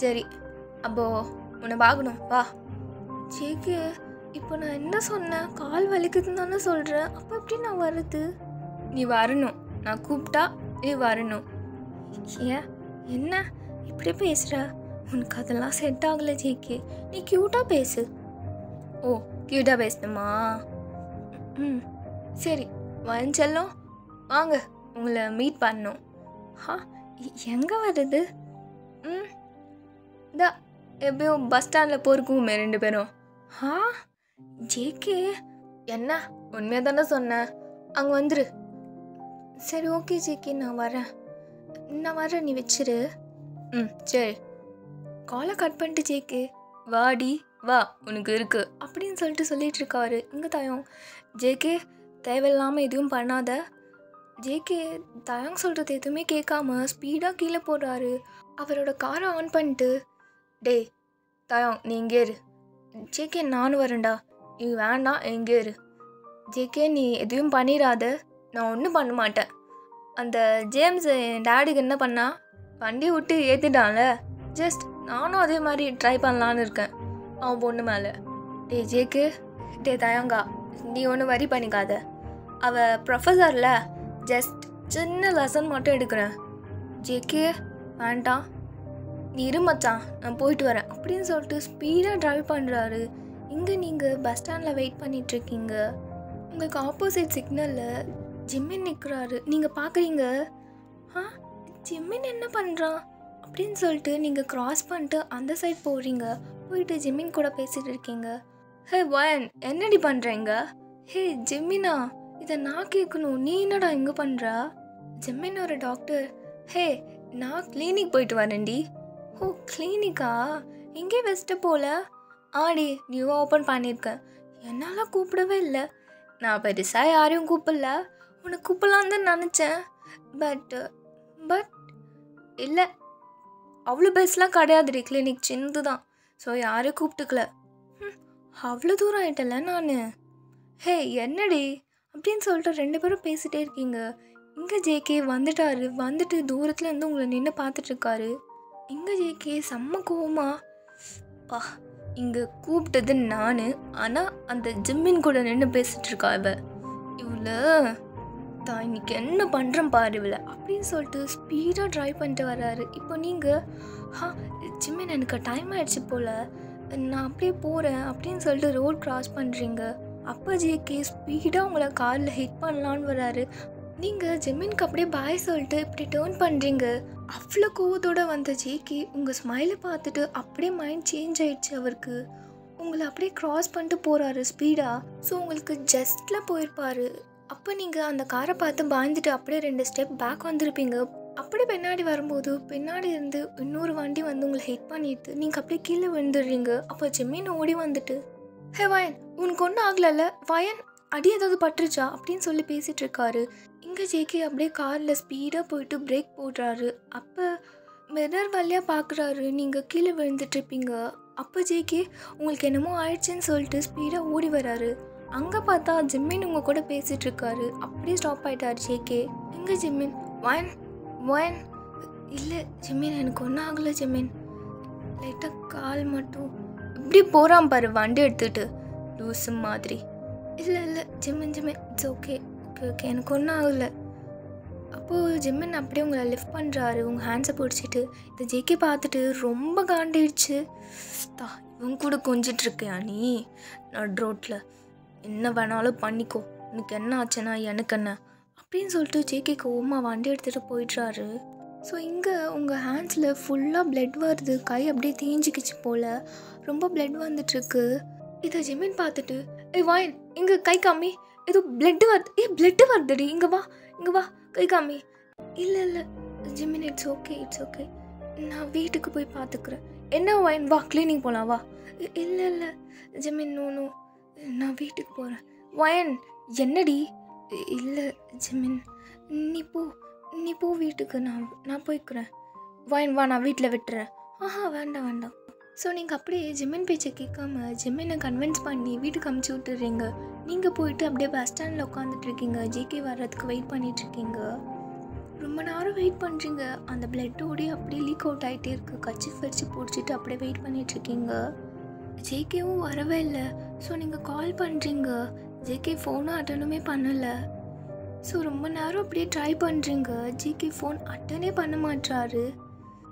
சரி, அப்போ உன்னை பார்க்கணும் வா. ஜேகே இப்போ நான் என்ன சொன்னேன்? கால் வலிக்குதுன்னு தானே சொல்கிறேன். அப்போ எப்படி நான் வருது? நீ வரணும், நான் கூப்பிட்டா நீ வரணும். ஏன் என்ன இப்படி பேசுகிற? உனக்கு அதெல்லாம் செட் ஆகலை ஜேகே. நீ க்யூட்டாக பேசு. ஓ க்யூட்டாக பேசணுமா? சரி வஞ்செல்லாம் வாங்க, உங்களை மீட் பண்ணணும். எங்கே வருது? இதா எப்படியும் பஸ் ஸ்டாண்டில் போயிருக்குமே ரெண்டு பேரும். ஜேகே என்ன உண்மையாக தானே சொன்னேன், அங்கே வந்துரு. சரி ஓகே ஜேகே, நான் வரேன் நீ வச்சிரு. சரி. காலை கட் பண்ணிட்டு ஜேகே வாடி வா உனக்கு இருக்கு அப்படின்னு சொல்லிட்டு இருக்காரு. இங்கே தயம், ஜேகே தேவையில்லாமல் எதுவும் பண்ணாத. ஜேகே தயம் சொல்கிறது எதுவுமே கேட்காம ஸ்பீடாக கீழே போடுறாரு. அவரோட காரை ஆன் பண்ணிட்டு, டே தயம் நீ இங்கே இரு. ஜேகே நானும் வரேன்டா. நீ வேண்டாம் எங்கே இரு. ஜேகே நீ எதுவும் பண்ணிடாத, நான் ஒன்றும் பண்ண மாட்டேன். அந்த ஜேம்ஸ் என் டேடிக்கு என்ன பண்ணா, வண்டி விட்டு ஏற்றிட்டான்ல, ஜஸ்ட் நானும் அதே மாதிரி ட்ரை பண்ணலான்னு இருக்கேன் அவன் பொண்ணு மேலே. டே ஜேகே, டே தயங்கா நீ ஒன்றும் வரி பண்ணிக்காத. அவள் ப்ரொஃபஸரில் ஜஸ்ட் சின்ன லெசன் மட்டும் எடுக்கிறேன். ஜேகே வேண்டாம், நீ இரு மச்சான், நான் போயிட்டு வரேன் அப்படின்னு சொல்லிட்டு ஸ்பீடாக ட்ரைவ் பண்ணுறாரு. இங்கே நீங்கள் பஸ் ஸ்டாண்டில் வெயிட் பண்ணிகிட்ருக்கீங்க. உங்களுக்கு ஆப்போசிட் சிக்னலில் ஜிம்மின் நிற்கிறாரு. நீங்கள் பார்க்குறீங்க, ஜிம்மின் என்ன பண்ணுறான் அப்படின்னு சொல்லிட்டு நீங்கள் க்ராஸ் பண்ணிட்டு அந்த சைட் போகிறீங்க. போயிட்டு ஜிம்மின் கூட பேசிகிட்டு இருக்கீங்க. ஹே வயன் என்னடி பண்ணுறீங்க? ஹே ஜிம்மினா, இதை நான் கேட்கணும், நீ என்னடா இங்கே பண்ணுறா? ஜிம்மின் ஒரு டாக்டர். ஹே நான் கிளினிக் போயிட்டு வரேன்டி. ஓ கிளினிக்கா? எங்கே வெஸ்ட்டு போல? ஆடி நியூவாக ஓப்பன் பண்ணியிருக்கேன். என்னால் கூப்பிடவே இல்லை. நான் பெருசாக யாரையும் கூப்பிடல, உன்னை கூப்பிடலான்னு தான் நினச்சேன். பட் இல்லை, அவ்வளோ பெருசுலாம் கிடையாதுடி, கிளினிக் சின்னது தான். ஸோ யாரையும் கூப்பிட்டுக்கல. அவ்வளோ தூரம் ஆகிட்டல நான். ஹே என்னடி அப்படின்னு சொல்லிட்டு ரெண்டு பேரும் பேசிகிட்டே இருக்கீங்க. இங்கே ஜேகே வந்துட்டாரு. வந்துட்டு தூரத்தில் இருந்து உங்களை நின்று பார்த்துட்ருக்காரு. இங்கே ஜேகே செம்ம கோவமா, பா இங்கே கூப்பிட்டது நான், ஆனால் அந்த ஜிம்மின் கூட நின்று பேசிகிட்ருக்கா இவளை தான் இன்னைக்கு என்ன பண்ணுறேன் பாரு இவளை அப்படின்னு சொல்லிட்டு ஸ்பீடாக ட்ரைவ் பண்ணிட்டு வர்றாரு. இப்போ நீங்கள் ஜிம்மின் எனக்கு டைம் ஆகிடுச்சு போல், நான் அப்படியே போகிறேன் அப்படின்னு சொல்லிட்டு ரோட் க்ராஸ் பண்ணுறீங்க. அப்போ ஜேகே ஸ்பீடாக உங்களை காரில் ஹிட் பண்ணலான்னு வர்றாரு. நீங்கள் ஜிம்மினுக்கு அப்படியே பாய் சொல்லிட்டு இப்படி டேர்ன் பண்ணுறீங்க. அவ்வளோ கோவத்தோடு வந்த ஜேகே உங்கள் ஸ்மைலை பார்த்துட்டு அப்படியே மைண்ட் சேஞ்ச் ஆகிடுச்சு அவருக்கு. உங்களை அப்படியே க்ராஸ் பண்ணிட்டு போகிறாரு ஸ்பீடாக. ஸோ உங்களுக்கு ஜஸ்ட்டில் போயிருப்பார். அப்போ நீங்கள் அந்த காரை பார்த்து பாய்ந்துட்டு அப்படியே 2 ஸ்டெப் பேக் வந்திருப்பீங்க. அப்படியே பின்னாடி வரும்போது பின்னாடி இருந்து இன்னொரு வண்டி வந்து உங்களை ஹிட் பண்ணிட்டு நீங்கள் அப்படியே கீழே விழுந்துடுறீங்க. அப்போ ஜிம்மின் ஓடி வந்துட்டு, ஹே வயன் உனக்கு ஒன்றும் ஆகலைல்ல, வயன் அடி ஏதாவது பட்டுருச்சா அப்படின்னு சொல்லி பேசிகிட்டு இருக்காரு. இங்கே ஜேகே அப்படியே காரில் ஸ்பீடாக போயிட்டு பிரேக் போடுறாரு. அப்போ மிரர் வழியாக பார்க்குறாரு நீங்கள் கீழே விழுந்துட்டுருப்பீங்க. அப்போ ஜேகே உங்களுக்கு என்னமோ ஆயிடுச்சுன்னு சொல்லிட்டு ஸ்பீடாக ஓடி வராரு. அங்கே பார்த்தா ஜிம்மின் உங்கள் கூட பேசிகிட்டு இருக்காரு. அப்படியே ஸ்டாப் ஆகிட்டார் ஜேகே. எங்கே ஜிம்மின்? வயன் வயன் இல்லை ஜிம்மின் எனக்கு ஒன்றும் ஆகலை ஜிம்மின், லைட்டாக கால் மட்டும். இப்படி போகிறான் பாரு வண்டி எடுத்துகிட்டு லூஸு மாதிரி. இல்லை இல்லை ஜிம்மின் இட்ஸ் ஓகே ஓகே ஓகே எனக்கு ஒன்றும் ஆகலை. அப்போது ஜிம்மின் அப்படியே உங்களை லிஃப்ட் பண்ணுறாரு உங்கள் ஹேண்ட்ஸை பிடிச்சிட்டு. இந்த ஜேகே பார்த்துட்டு ரொம்ப காண்டிடுச்சு. இவன் கூட கொஞ்சிட்ருக்கியா நீ நட் ரோட்டில், என்ன வேணாலும் பண்ணிக்கோ, எனக்கு என்ன ஆச்சுன்னா எனக்கு என்ன அப்படின்னு சொல்லிட்டு ஜேகே கோவமாக வண்டி எடுத்துகிட்டு போயிடுறாரு. ஸோ இங்கே உங்கள் ஹேண்ட்ஸில் ஃபுல்லாக பிளட் வருது. கை அப்படியே தேஞ்சிக்கிச்சு போல், ரொம்ப பிளட் வந்துட்டுருக்கு. இதை ஜிம்மின் பார்த்துட்டு, வாயன் இங்கே கை காமி, ஏதோ பிளட்டு வருது, பிளட்டு வருதுடி, இங்கே வா கை காமி. இல்லை இல்லை ஜிம்மின் இட்ஸ் ஓகே நான் வீட்டுக்கு போய் பார்த்துக்குறேன். என்ன வாயன் வா கிளீனிங் போகலாம் வா. இல்லை இல்லை ஜிம்மின் நோ நான் வீட்டுக்கு போகிறேன். வயன் என்னடி? இல்லை ஜிம்மின் நீ போ வீட்டுக்கு, நான் போய்க்கிறேன். வயன் வா நான் வீட்டில் விட்டுறேன். வேண்டாம். ஸோ நீங்கள் அப்படியே ஜிம்மின் பேச்சை கேட்காம ஜிம்மினை கன்வின்ஸ் பண்ணி வீட்டுக்கு அமுச்சு விட்டுறீங்க. நீங்கள் போயிட்டு அப்படியே பஸ் ஸ்டாண்டில் உட்காந்துட்ருக்கீங்க. ஜேகே வர்றதுக்கு வெயிட் பண்ணிகிட்ருக்கீங்க. ரொம்ப நேரம் வெயிட் பண்ணுறீங்க. அந்த பிளட்டோடய அப்படியே லீக் அவுட் ஆகிட்டே இருக்குது. கர்ச்சீஃப் வச்சு பிடிச்சிட்டு அப்படியே வெயிட் பண்ணிகிட்ருக்கீங்க. ஜேகேவும் வரவே இல்லை. ஸோ நீங்கள் கால் பண்ணுறீங்க. ஜேகே ஃபோனும் அட்டனுமே பண்ணலை. ஸோ ரொம்ப நேரம் அப்படியே ட்ரை பண்ணுறீங்க. ஜேகே ஃபோன் அட்டனே பண்ண மாட்டாரு.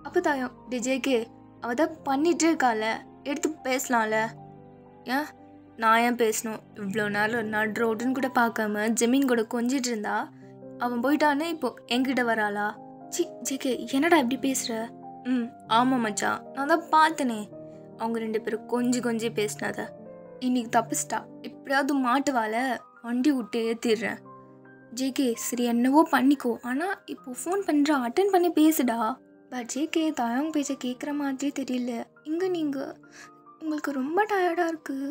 அப்போ தாயம் ஜேகே அவள் தான் பண்ணிகிட்டே இருக்கால, எடுத்து பேசலாம்ல. ஏன் நான் ஏன் பேசணும்? இவ்வளோ நேரம் நட் ரோடுன்னு கூட பார்க்காம ஜெமீன் கூட கொஞ்சிட்டு இருந்தா அவன் போயிட்டானே, இப்போ என்கிட்ட வராளா? ஜேகே என்னடா இப்படி பேசுகிற? ஆமாம் மச்சான், நான் தான் பார்த்தனே அவங்க 2 பேரும் கொஞ்சி பேசினாத. இன்னைக்கு தப்பிச்சிட்டா, எப்படியாவது மாட்டுவால, வண்டி விட்டு ஏற்றிடுறேன். ஜேகே சரி என்னவோ பண்ணிக்கோ, ஆனால் இப்போ ஃபோன் பண்ணுறா, அட்டன் பண்ணி பேசுடா. பட் ஜேகே தாயங்க பேச்சை கேட்குற மாதிரி தெரியல. இங்கே நீங்கள் உங்களுக்கு ரொம்ப டயர்டாக இருக்குது,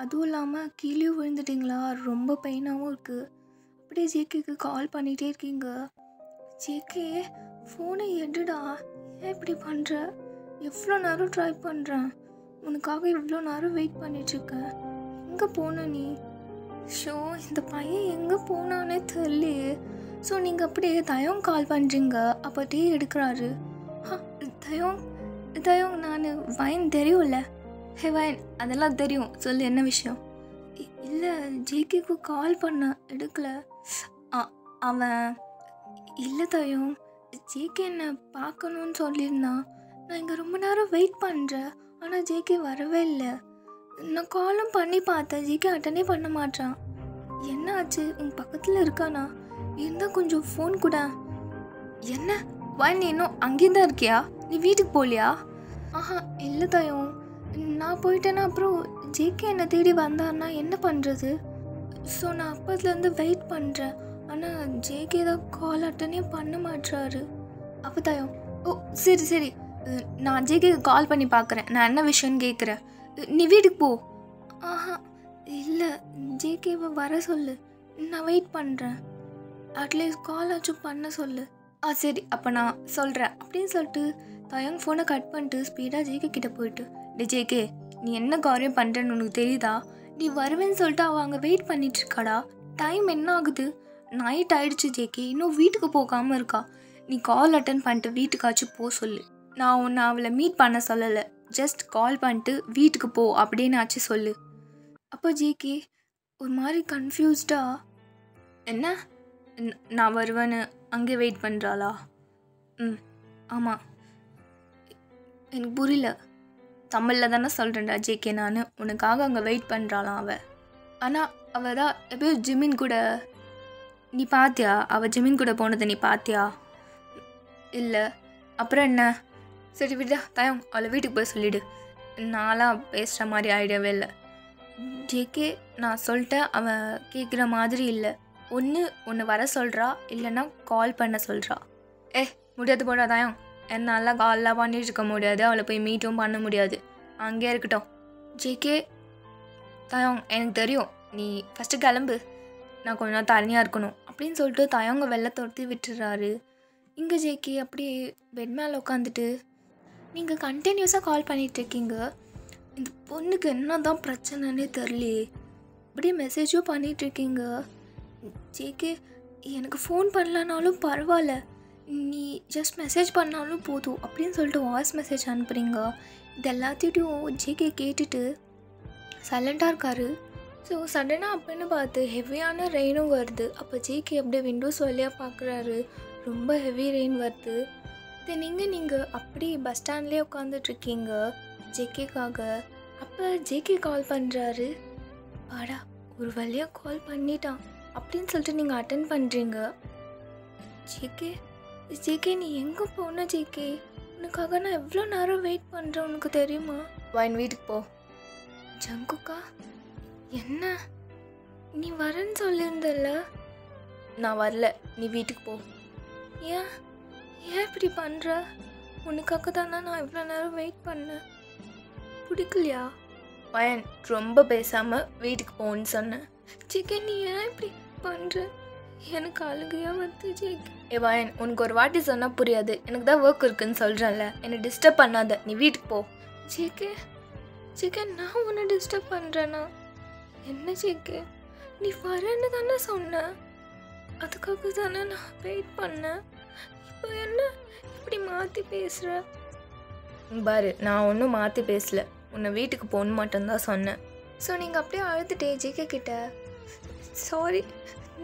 அதுவும் இல்லாமல் கீழே விழுந்துட்டிங்களா, ரொம்ப பெயினாகவும் இருக்குது. அப்படியே ஜேகேக்கு கால் பண்ணிகிட்டே இருக்கீங்க. ஜேகே ஃபோனை எடுடா, ஏன் இப்படி பண்ணுற? எவ்வளோ நேரம் ட்ரை பண்ணுறேன், உனக்காக இவ்வளோ நேரம் வெயிட் பண்ணிட்டுருக்கேன். எங்கே போன நீ? ஷோ இந்த பையன் எங்கே போனானே தெரியலையே. ஸோ நீங்கள் அப்படியே தயம் கால் பண்ணுறீங்க. அப்போ டீ எடுக்கிறாரு. தயம் நான் வயன் தெரியும்ல. ஹே வயன் அதெல்லாம் தெரியும், சொல்லு என்ன விஷயம்? இல்லை ஜேகேக்கு கால் பண்ண எடுக்கலை. அவன் இல்லை தயம், ஜேகே என்னை பார்க்கணுன்னு சொல்லியிருந்தான். நான் இங்கே ரொம்ப நேரம் வெயிட் பண்ணுறேன், ஆனால் ஜேகே வரவே இல்லை. நான் காலும் பண்ணி பார்த்தேன், ஜேகே அட்டனே பண்ண மாட்டான். என்ன ஆச்சு? உன் பக்கத்தில் இருக்கானா? இருந்தால் கொஞ்சம் ஃபோன் கூட. என்ன வயன் நீ இன்னும் அங்கே தான் இருக்கியா? நீ வீட்டுக்கு போகலையா? இல்லை தயம், நான் போயிட்டேன்னா அப்புறம் ஜேகே என்னை தேடி வந்தான்னா என்ன பண்ணுறது? ஸோ நான் அப்போதுலேருந்து வெயிட் பண்ணுறேன், ஆனால் ஜேகே தான் கால் அட்டனே பண்ண மாட்டாரு. அப்போ தயம் ஓ சரி நான் ஜேகேக்கு கால் பண்ணி பார்க்குறேன், நான் என்ன விஷயம்னு கேட்குறேன், நீ வீட்டுக்கு போ. இல்லை ஜேகேவை வர சொல்லு, நான் வெயிட் பண்ணுறேன், அட்லீஸ்ட் கால் ஆச்சும் பண்ண சொல்லு. சரி அப்போ நான் சொல்கிறேன் அப்படின்னு சொல்லிட்டு தயங் ஃபோனை கட் பண்ணிட்டு ஸ்பீடாக ஜேகே கிட்டே போயிட்டு, ஜேகே நீ என்ன காரியம் பண்ணுறேன்னு உனக்கு தெரியுதா? நீ வருவேன்னு சொல்லிட்டு அவள் அங்கே வெயிட் பண்ணிகிட்ருக்காடா. டைம் என்ன ஆகுது? நைட் ஆயிடுச்சு ஜேகே, இன்னும் வீட்டுக்கு போகாமல் இருக்கா. நீ கால் அட்டன் பண்ணிட்டு வீட்டுக்காச்சும் போ சொல்லு. நான் உன்னை அவளை மீட் பண்ண சொல்லலை, ஜஸ்ட் கால் பண்ணிட்டு வீட்டுக்கு போ அப்படின்னாச்சும் சொல்லு. அப்போ ஜேகே ஒரு மாதிரி கன்ஃபியூஸ்டா, என்ன நான் வருவேன்னு அங்கே வெயிட் பண்ணுறாளா? ஆமாம். எனக்கு புரியல. தமிழில் தானே சொல்கிறேன்டா ஜேகே, நான் உனக்காக அங்கே வெயிட் பண்ணுறாளாம் அவள். ஆனால் அவள் தான் எப்பயோ ஜிமின் கூட, நீ பார்த்தியா? அவள் ஜிமின் கூட போனதை நீ பார்த்தியா? இல்லை. அப்புறம் என்ன? சரி விடா தயம், அவளை வீட்டுக்கு போய் சொல்லிவிடு. நான்லாம் பேசுகிற மாதிரி ஐடியாவே இல்லை ஜேகே. நான் சொல்லிட்டேன், அவன் கேட்குற மாதிரி இல்லை. ஒன்று வர சொல்கிறா, இல்லைன்னா கால் பண்ண சொல்கிறா. முடியாது போடா தயம், என்னால் கால்லாம் பண்ணிட்டு இருக்க முடியாது, அவளை போய் மீட்டும் பண்ண முடியாது. அங்கேயே இருக்கட்டும் ஜேகே. தயம் எனக்கு தெரியும், நீ ஃபஸ்ட்டு கிளம்பு, நான் கொஞ்ச நாள் தனியாக இருக்கணும் அப்படின்னு சொல்லிட்டு தயங்க வெளில துரத்தி விட்டுறாரு. இங்கே ஜேகே அப்படியே பெட் மேலே உட்காந்துட்டு, நீங்கள் கண்டினியூஸாக கால் பண்ணிகிட்ருக்கீங்க, இந்த பொண்ணுக்கு என்ன தான் பிரச்சனைன்னே தெரியலையே, அப்படியே மெசேஜும் பண்ணிகிட்ருக்கீங்க. ஜேகே எனக்கு ஃபோன் பண்ணலனாலும் பரவாயில்ல, நீ ஜஸ்ட் மெசேஜ் பண்ணாலும் போதும் அப்படின்னு சொல்லிட்டு வாய்ஸ் மெசேஜ் அனுப்புகிறீங்க. இது எல்லாத்தையும் ஜேகே கேட்டுட்டு சைலண்ட்டாக இருக்காரு. ஸோ சடனாக அப்படின்னு பார்த்து ஹெவியான ரெயினும் வருது. அப்போ ஜேகே அப்படியே விண்டோஸ் வழியாக பார்க்குறாரு, ரொம்ப ஹெவி ரெயின் வருது. நீங்கள் அப்படி பஸ் ஸ்டாண்ட்லேயே உட்காந்துட்ருக்கீங்க ஜேகேக்காக. அப்போ ஜேகே கால் பண்ணுறாரு. பாடா ஒரு வழியாக கால் பண்ணிட்டான் அப்படின்னு சொல்லிட்டு நீங்கள் அட்டன் பண்ணுறீங்க. ஜேகே நீ எங்கே போன ஜேகே? உனக்காக நான் எவ்வளோ நேரம் வெயிட் பண்ணுறேன் உனக்கு தெரியுமா? என் வீட்டுக்கு போ. ஜங்குக்கா என்ன, நீ வரேன்னு சொல்லியிருந்தல்ல? நான் வரல, நீ வீட்டுக்கு போ. ஏன் இப்படி பண்ணுற? உனக்காக தானே நான் இவ்வளோ நேரம் வெயிட் பண்ணேன், பிடிக்கலையா? வயன் ரொம்ப பேசாமல் வீட்டுக்கு போன்னு சொன்னேன். ஜேகே நீ ஏன் இப்படி பண்ணுற? எனக்கு அழுகையாக வந்து ஜேகே. வயன் உனக்கு ஒரு வாட்டி சொன்னால் புரியாது, எனக்கு தான் ஒர்க் இருக்குன்னு சொல்கிறேன்ல, என்னை டிஸ்டர்ப் பண்ணாத, நீ வீட்டுக்கு போ. ஜேகே நான் உன்னை டிஸ்டர்ப் பண்ணுறேன்னா? என்ன ஜேகே, நீ வரேன்னு தானே சொன்ன, அதுக்காக தானே நான் வெயிட் பண்ணேன். இப்போ என்ன இப்படி மாற்றி பேசுகிற? பாரு நான் ஒன்றும் மாற்றி பேசல, உன்னை வீட்டுக்கு போகணும் மட்டும்தான் சொன்னேன். ஸோ நீங்கள் அப்படியே அழுதுட்டே ஜேகே கிட்ட, சாரி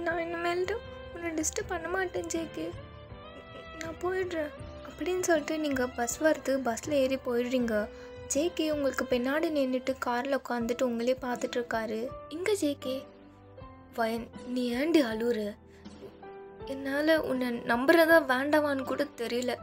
நான் இனிமேல்ட்டு உன்னை டிஸ்டர்ப் பண்ண மாட்டேன் ஜேகே, நான் போயிடுறேன் அப்படின்னு சொல்லிட்டு நீங்கள் பஸ் வருது, பஸ்ஸில் ஏறி போயிடுறீங்க. ஜேகே உங்களுக்கு பின்னாடி நின்றுட்டு காரில் உட்காந்துட்டு உங்களே பார்த்துட்ருக்காரு. இங்கே ஜேகே, வயன் நீ ஏண்டி அழுற? என்னால் உன்னை நம்புறதா வேண்டாவான்னு கூட தெரியல,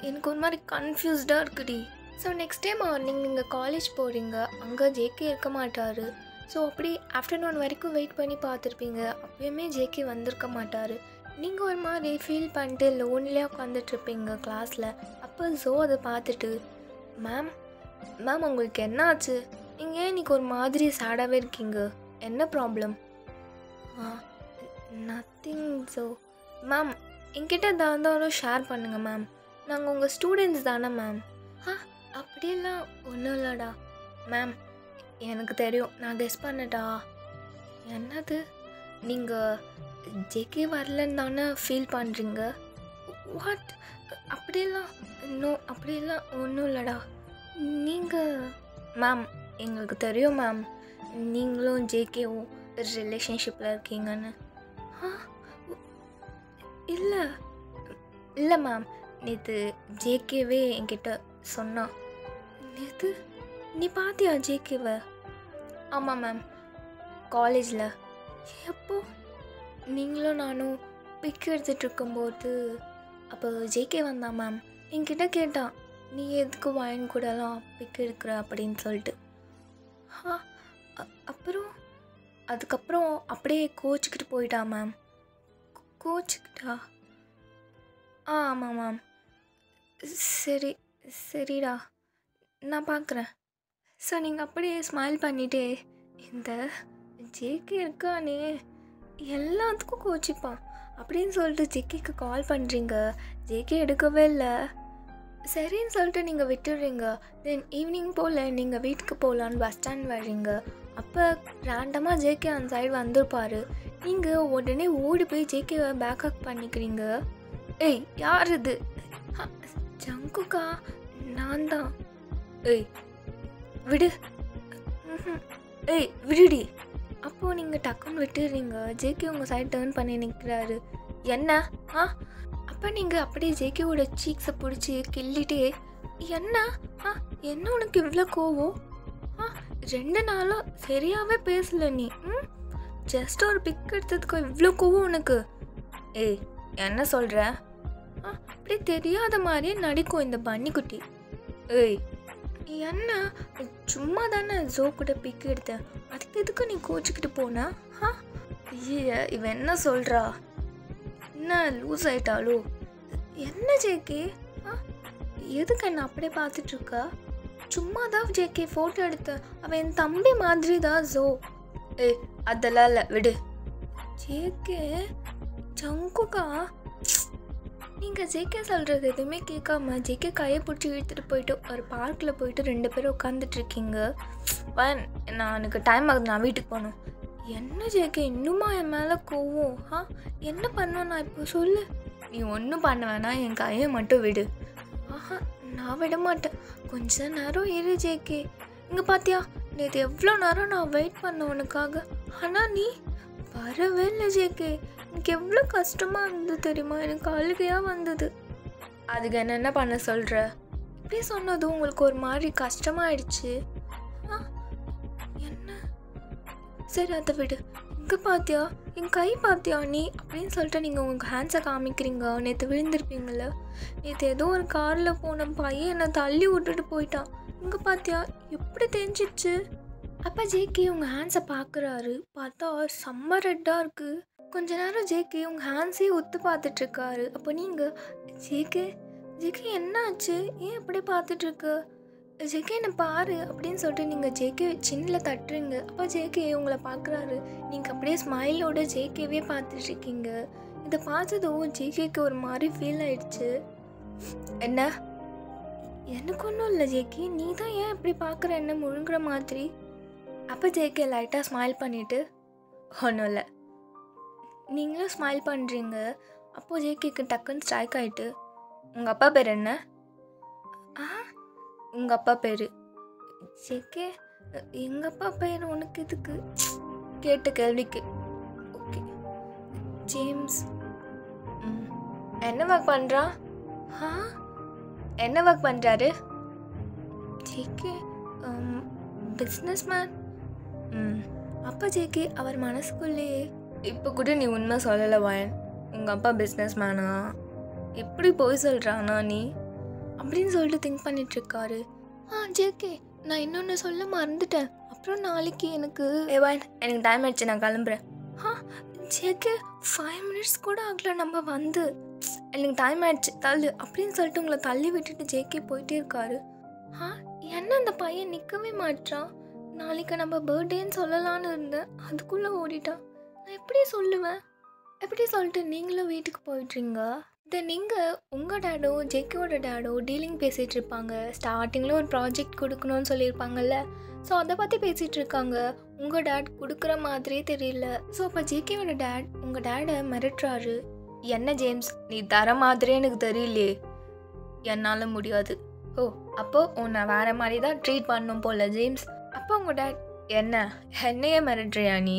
எனக்கு ஒரு மாதிரி கன்ஃபியூஸ்டாக இருக்குடி. ஸோ நெக்ஸ்ட் டே மார்னிங் நீங்கள் காலேஜ் போகிறீங்க, அங்கே ஜேகே இருக்க மாட்டார். ஸோ அப்படி ஆஃப்டர்நூன் வரைக்கும் வெயிட் பண்ணி பார்த்துருப்பீங்க, அப்பயுமே ஜேகே வந்திருக்க மாட்டார். நீங்கள் ஒரு மாதிரி ஃபீல் பண்ணிட்டு லோன்லியாக உட்காந்துட்ருப்பீங்க கிளாஸில். அப்போ ஜோ அதை பார்த்துட்டு, மேம் உங்களுக்கு என்ன ஆச்சு? நீங்கள் ஏன் இன்றைக்கி ஒரு மாதிரி சேடாகவே இருக்கீங்க, என்ன ப்ராப்ளம்? Nothing Joe. மேம் என்கிட்ட இருந்தாலும் ஷேர் பண்ணுங்கள் மேம், நாங்கள் உங்கள் ஸ்டூடெண்ட்ஸ் தானே மேம். அப்படியெல்லாம் ஒன்றும் இல்லைடா மேம், எனக்கு தெரியும், நான் கெஸ் பண்ணட்டா? என்னது, நீங்கள் ஜேகே வரலன்னு தானே ஃபீல் பண்ணுறீங்க? வாட்? அப்படியெல்லாம் அப்படியெல்லாம் ஒன்றும் இல்லைடா. நீங்கள் மேம் எங்களுக்கு தெரியும் மேம், நீங்களும் ஜேகேவும் ரிலேஷன்ஷிப்பில் இருக்கீங்கன்னு. இல்லை மேம், நேற்று ஜேகேவே என்கிட்ட சொன்னான். நேற்று நீ பார்த்தியா ஜேகேவை? ஆமாம் மேம், காலேஜில். எப்போ? நீங்களும் நானும் பிக் எடுத்துகிட்டு இருக்கும்போது அப்போ ஜேகே வந்தான் மேம், என்கிட்ட கேட்டான், நீ எதுக்கு வயன் கூடலாம் பிக் எடுக்கிற அப்படின்னு சொல்லிட்டு. அதுக்கப்புறம் அப்படியே கோச்சிக்கிட்டு போயிட்டா மேம். கோச்சிக்கிட்டா? ஆமாம் மேம். சரிடா நான் பார்க்குறேன். ஸோ நீங்கள் அப்படியே ஸ்மைல் பண்ணிவிட்டே, இந்த ஜேகே இருக்கானே எல்லாத்துக்கும் கோச்சிப்பான் அப்படின்னு சொல்லிட்டு ஜேகேக்கு கால் பண்ணுறீங்க. ஜேகே எடுக்கவே இல்லை. சரின்னு சொல்லிட்டு நீங்கள் விட்டுடுறீங்க. தென் ஈவினிங் போல் நீங்கள் வீட்டுக்கு போகலான்னு பஸ் ஸ்டாண்ட் வர்றீங்க. அப்போ ரேண்டமாக ஜேகே அந்த சைடு வந்திருப்பார். நீங்கள் உடனே ஓடி போய் ஜேகேவை பேக்கப் பண்ணிக்கிறீங்க. ஏய் யார் இது? அ, ஜங்குக்கா, நான் தான். ஏய் விடு. ம்ஹும். ஏய் விடுடி. அப்போது நீங்கள் டக்குன்னு விட்டுடுறீங்க. ஜேகே உங்கள் சைட் டேர்ன் பண்ணி நிற்கிறாரு. என்ன? ஆ அப்போ நீங்கள் அப்படியே ஜேகேவோட சீக்ஸை பிடிச்சி கிள்ளிட்டே, என்ன? ஆ என்ன உனக்கு இவ்வளோ கோவம்? 2 நாளாக சரியாகவே பேசல நீ. ஜஸ்ட் ஒரு பிக் எடுத்ததுக்கு இவ்வளோ கோவம் உனக்கு? ஏய் என்ன சொல்கிற? அப்படி தெரியாத மாதிரியே நடிக்கும் இந்த பன்னிக்குட்டி. ஏய் என்ன, சும்மா தானே ஜோ கூட பிக் எடுத்தேன், அதுக்கு எதுக்கு நீ கோச்சிக்கிட்டு போன? ஐயா இவன் என்ன சொல்கிறா? என்ன லூஸ் ஆயிட்டாலோ? என்ன ஜேகே? எதுக்கு என்ன அப்படியே பார்த்துட்ருக்கா? சும்மா தான் ஜேகே ஃபோட்டோ எடுத்தேன், அவன் என் தம்பி மாதிரி தான் ஜோ. ஏய் அதெல்லாம் இல்லை விடு. ஜேகே ஜங்குக்கா, நீங்கள் ஜேகே சொல்கிறது எதுவுமே கேட்காம ஜேகே கையை பிடிச்சி இழுத்துட்டு போயிட்டு ஒரு பார்க்கில் போயிட்டு 2 பேரும் உட்காந்துட்ருக்கீங்க. நான் எனக்கு டைம் ஆகுது, நான் வீட்டுக்கு போகணும். என்ன ஜேகே இன்னுமா என் மேலே கோவம்? என்ன பண்ணுவேன் நான் இப்போ சொல்லு? நீ ஒன்றும் பண்ண வேணாம், என் கையை மட்டும் விடு. நான் விட மாட்டேன். கொஞ்ச நேரம் இரு ஜேகே. இங்கே பார்த்தியா, நேற்று எவ்வளோ நேரம் நான் வெயிட் பண்ண உனக்காக, ஆனால் நீ வரவே இல்லை ஜேகே. எனக்கு எவ்வளோ கஷ்டமாக இருந்தது தெரியுமா? எனக்கு அழுகையாக வந்தது. அதுக்கு என்ன பண்ண சொல்கிற? இப்படி சொன்னதும் உங்களுக்கு ஒரு மாதிரி கஷ்டமாயிடுச்சு. என்ன? சரி அதை விடு. இங்கே பார்த்தியா, என் கை பார்த்தியா நீ? அப்படின்னு சொல்லிட்டு நீங்கள் உங்கள் ஹேண்ட்ஸை காமிக்கிறீங்க. நேற்று விழுந்திருப்பீங்கள. நேற்று ஏதோ ஒரு காரில் போன பையன் என்னை தள்ளி விட்டுட்டு போயிட்டான். இங்கே பார்த்தியா எப்படி தெரிஞ்சிச்சு? அப்போ ஜேகே உங்கள் ஹேண்ட்ஸை பார்க்குறாரு. பார்த்தா செம்ம ரெட்டாக இருக்குது. கொஞ்ச நேரம் ஜேகே உங்கள் ஹேண்ட்ஸே ஒத்து பார்த்துட்ருக்காரு. அப்போ நீங்கள் ஜேகே ஜேகே என்ன ஆச்சு, ஏன் அப்படி பார்த்துட்ருக்கு? ஜேகே என்னை பாரு அப்படின்னு சொல்லிட்டு நீங்கள் ஜேகே சின்னில் தட்டுறீங்க. அப்போ ஜேகே உங்களை பார்க்குறாரு. நீங்கள் அப்படியே ஸ்மைலோட ஜேகேவே பார்த்துட்ருக்கீங்க. இதை பார்த்ததும் ஜேகேக்கு ஒரு மாதிரி ஃபீல் ஆயிடுச்சு. என்ன? எனக்கு ஒன்றும் இல்லை ஜேகே, நீ தான் ஏன் இப்படி பார்க்குற என்ன முழுங்குற மாதிரி? அப்போ ஜேகே லைட்டாக ஸ்மைல் பண்ணிவிட்டு, ஒன்றும் இல்லை. நீங்களும் ஸ்மைல் பண்ணுறீங்க. அப்போது ஜேகேக்கு டக்குன்னு ஸ்ட்ரைக் ஆகிட்டு, உங்கள் அப்பா பேர் என்ன? உங்கள் அப்பா பேர்? ஜேகே எங்கள் அப்பா பேர் உனக்கு எதுக்கு? கேட்ட கேள்விக்கு ஓகே. ஜேம்ஸ். என்ன ஒர்க் பண்ணுறான்? என்ன ஒர்க் பண்ணுறாரு? JK business man. அப்பா ஜேகே அவர் மனசுக்குள்ளேயே, இப்போ கூட நீ உண்மை சொல்லலை வாயன், உங்கள் அப்பா பிஸ்னஸ் மேனா? எப்படி போய் சொல்கிறானா நீ அப்படின்னு சொல்லிட்டு திங்க் பண்ணிகிட்ருக்காரு. ஜேகே நான் இன்னொன்று சொல்ல மறந்துட்டேன். அப்புறம் நாளைக்கு எனக்கு வாயன் எனக்கு டைம் ஆயிடுச்சு, நான் கிளம்புறேன். ஜேகே 5 மினிட்ஸ் கூட ஆகல நம்ம வந்து, எனக்கு டைம் ஆயிடுச்சு தள்ளு அப்படின்னு சொல்லிட்டு உங்களை தள்ளி விட்டுட்டு ஜேகே போயிட்டே இருக்காரு. என்ன அந்த பையன் நிற்கவே மாட்டான்? நாளைக்கு நம்ம பர்த்டேன்னு சொல்லலான்னு இருந்தேன், அதுக்குள்ளே ஓடிட்டான். நான் எப்படி சொல்லுவேன்? எப்படி சொல்லிட்டு நீங்களும் வீட்டுக்கு போயிட்டுறீங்க. இதை நீங்கள் உங்கள் டேடோ ஜேகேவோட டேடோ டீலிங் பேசிகிட்டு இருப்பாங்க. ஸ்டார்டிங்கில் ஒரு ப்ராஜெக்ட் கொடுக்கணும்னு சொல்லியிருப்பாங்கல்ல, ஸோ அதை பற்றி பேசிகிட்டு இருக்காங்க. உங்கள் டேட் கொடுக்குற மாதிரியே தெரியல. ஸோ அப்போ ஜேகேவோட டேட் உங்கள் டேடை மிரட்டுறாரு. என்ன ஜேம்ஸ், நீ தர மாதிரியே எனக்கு தெரியலையே. என்னால் முடியாது. ஓ அப்போது உன்னை வேறு மாதிரி தான் ட்ரீட் பண்ணணும் போல ஜேம்ஸ். அப்போ உங்கள் டேட், என்ன என்னையே மிரட்டுறியா நீ?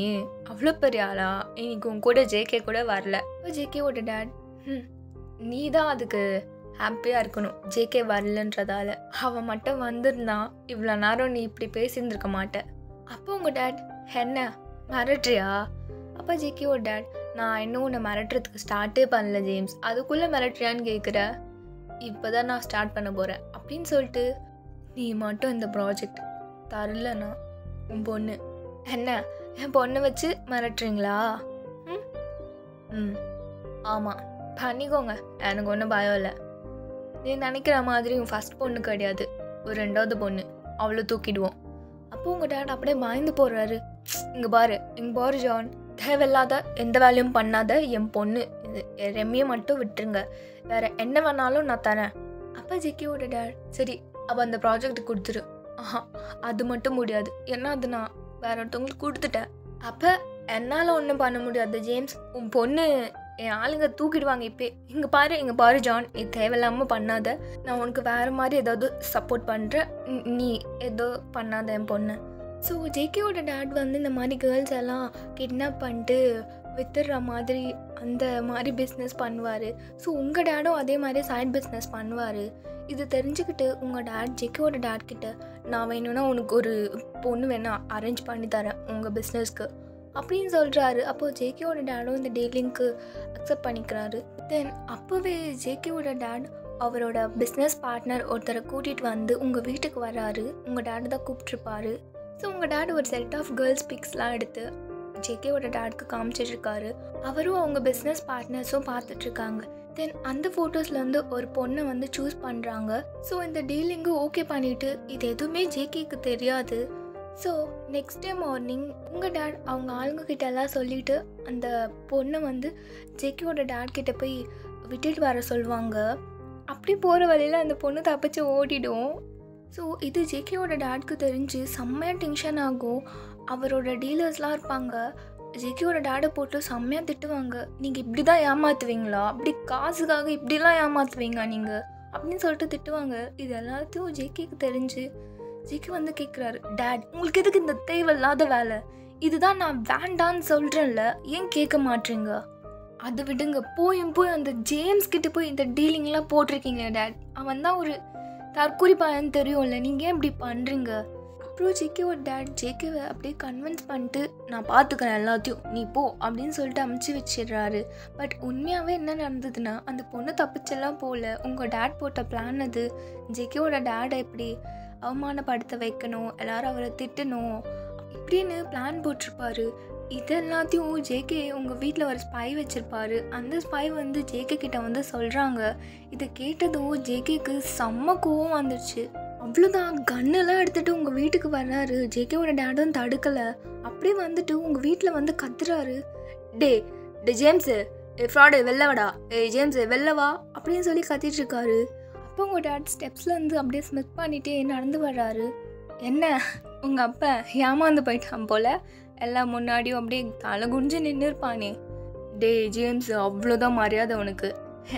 அவ்வளோ பெரிய ஆளா? இன்னைக்கு உன் கூட ஜேகே கூட வரல. இப்போ ஜேகேவோட டேட், நீ தான் அதுக்கு ஹாப்பியாக இருக்கணும், ஜேகே வரலன்றதால. அவன் மட்டும் வந்திருந்தான் இவ்வளோ நேரம் நீ இப்படி பேசியிருந்துருக்க மாட்டேன். அப்போ உங்கள் டேட், என்ன மிரட்டுறியா? அப்போ ஜேகேவோட டேட், நான் இன்னும் உன்னை மிரட்டுறதுக்கு ஸ்டார்ட்டே பண்ணல ஜேம்ஸ், அதுக்குள்ளே மிரட்டுறியான்னு கேட்குற? இப்போ தான் நான் ஸ்டார்ட் பண்ண போகிறேன் அப்படின்னு சொல்லிட்டு, நீ மட்டும் இந்த ப்ராஜெக்ட் தரலண்ணா உன் பொண்ணு. என்ன என் பொண்ணை வச்சு மிரட்டுறீங்களா? ஆமாம் பண்ணிக்கோங்க, எனக்கு ஒன்றும் பயம் இல்லை. நீ நினைக்கிற மாதிரி உன் ஃபஸ்ட் பொண்ணு கிடையாது, ஒரு 2வது பொண்ணு, அவ்வளோ தூக்கிடுவோம். அப்போ உங்கள் டேட் அப்படியே பயந்து போடுறாரு. இங்கே பாரு ஜான், தேவையில்லாத எந்த வேலையும் பண்ணாத என் பொண்ணு ரெம்மியை மட்டும் விட்டுருங்க, வேறு என்ன வேணாலும் நான் தரேன். அப்போ ஜேகேவோட டேட், சரி அப்போ அந்த ப்ராஜெக்ட் கொடுத்துரு. அது மட்டும் முடியாது, ஏன்னா அது நான் வேற ஒருத்தவங்களுக்கு கொடுத்துட்டேன். அப்போ என்னால் ஒன்றும் பண்ண முடியாது ஜேம்ஸ். உன் பொண்ணு என் ஆளுங்க தூக்கிடுவாங்க இப்போ. இங்கே பாரு ஜான், நீ தேவையில்லாமல் பண்ணாத. நான் உனக்கு வேறு மாதிரி ஏதாவது சப்போர்ட் பண்ணுறேன், நீ ஏதோ பண்ணாத என் பொண்ணு. ஸோ ஜேகேவோட டேட் வந்து இந்த மாதிரி கேர்ள்ஸ் எல்லாம் கிட்னாப் பண்ணிட்டு வித்துடுற மாதிரி அந்த மாதிரி பிஸ்னஸ் பண்ணுவார். ஸோ உங்கள் டேடும் அதே மாதிரி சைட் பிஸ்னஸ் பண்ணுவார். இது தெரிஞ்சுக்கிட்டு உங்கள் டேட் ஜேகேவோட டேட் கிட்ட, நான் வேணும்னா உனக்கு ஒரு பொண்ணு வேணா அரேஞ்ச் பண்ணி தரேன் உங்கள் பிஸ்னஸ்க்கு அப்படின்னு சொல்கிறாரு. அப்போது ஜேகேவோட டேடும் இந்த டீலிங்க்கு அக்செப்ட் பண்ணிக்கிறாரு. தென் அப்போவே ஜேகேவோட டேட் அவரோட பிஸ்னஸ் பார்ட்னர் ஒருத்தரை கூட்டிகிட்டு வந்து உங்கள் வீட்டுக்கு வராரு. உங்கள் டேடு தான் கூப்பிட்ருப்பாரு. ஸோ உங்கள் டேட் ஒரு செட் ஆஃப் கேர்ள்ஸ் பிக்ஸ்லாம் எடுத்து ஜேகேவோட டேடுக்கு காமிச்சிட்ருக்காரு. அவரும் அவங்க பிஸ்னஸ் பார்ட்னர்ஸும் பார்த்துட்ருக்காங்க. தென் அந்த ஃபோட்டோஸில் வந்து ஒரு பொண்ணை வந்து சூஸ் பண்ணுறாங்க. ஸோ இந்த டீலிங்கு ஓகே பண்ணிவிட்டு இது எதுவுமே ஜேகேக்கு தெரியாது. ஸோ நெக்ஸ்ட் டே மார்னிங் உங்கள் டேட் அவங்க ஆளுங்கக்கிட்ட எல்லாம் சொல்லிவிட்டு அந்த பொண்ணை வந்து ஜேகேவோட டேட் கிட்டே போய் விட்டுட்டு வர சொல்லுவாங்க. அப்படி போகிற வழியில் அந்த பொண்ணு தப்பிச்சு ஓடிடும். ஸோ இது ஜேகேவோட டேட்க்கு தெரிஞ்சு செம்மையாக டென்ஷன் ஆகும். அவரோட டீலர்ஸ்லாம் இருப்பாங்க, ஜேகேவோட டேடை போட்டு செம்மையாக திட்டுவாங்க. நீங்கள் இப்படி தான் ஏமாற்றுவீங்களா, அப்படி காசுக்காக இப்படிலாம் ஏமாற்றுவீங்க நீங்கள் அப்படின்னு சொல்லிட்டு திட்டுவாங்க. இது எல்லாத்தையும் ஜேகேக்கு தெரிஞ்சு ஜேகே வந்து கேட்குறாரு, டேட் உங்களுக்கு எதுக்கு இந்த தேவையில்லாத வேலை, இதுதான் நான் வேண்டான்னு சொல்கிறேன்ல, ஏன் கேட்க மாட்டீங்க? அது விடுங்க, போய் அந்த ஜேம்ஸ் கிட்ட போய் இந்த டீலிங்லாம் போட்டிருக்கீங்களே டேட், அவன் தான் ஒரு தற்குறிப்பான்னு தெரியும்ல, நீங்கள் ஏன் இப்படி பண்ணுறீங்க? அப்புறம் ஜேகேவோட டேட் ஜேகேவை அப்படியே கன்வின்ஸ் பண்ணிட்டு, நான் பார்த்துக்கிறேன் எல்லாத்தையும், நீ போ அப்படின்னு சொல்லிட்டு அமுச்சு வச்சிடுறாரு. பட் உண்மையாகவே என்ன நடந்ததுன்னா, அந்த பொண்ணு தப்பிச்செல்லாம் போகல. உங்கள் டேட் போட்ட பிளான் அது. ஜேகேவோட டேடை எப்படி அவமானப்படுத்த வைக்கணும், எல்லாரும் அவரை திட்டணும் இப்படின்னு பிளான் போட்டிருப்பாரு. இது எல்லாத்தையும் ஜேகே உங்கள் வீட்டில் ஒரு ஸ்பை வச்சுருப்பாரு. அந்த ஸ்பை வந்து ஜேகே கிட்ட வந்து சொல்கிறாங்க. இதை கேட்டதும் ஜேகேக்கு செம்ம கோவம் வந்துடுச்சு. அவ்வளோதான், கன்னெல்லாம் எடுத்துகிட்டு உங்கள் வீட்டுக்கு வர்றாரு. ஜேகேவோட டேடும் தடுக்கலை. அப்படியே வந்துட்டு உங்கள் வீட்டில் வந்து கத்துறாரு, டே ஜேம்ஸு ஃப்ராடு வெள்ளவடா, ஜேம்ஸு வெள்ளவா அப்படின்னு சொல்லி கத்திட்டுருக்காரு. அப்போ உங்கள் டேட் ஸ்டெப்ஸில் வந்து அப்படியே ஸ்மித் பண்ணிகிட்டே நடந்து வர்றாரு. என்ன உங்கள் அப்பா ஏமாந்து போயிட்டான் போல், எல்லாம் முன்னாடியும் அப்படியே தலை குஞ்சு நின்று இருப்பானே. டே ஜேம்ஸ், அவ்வளோதான் மரியாதை உனக்கு.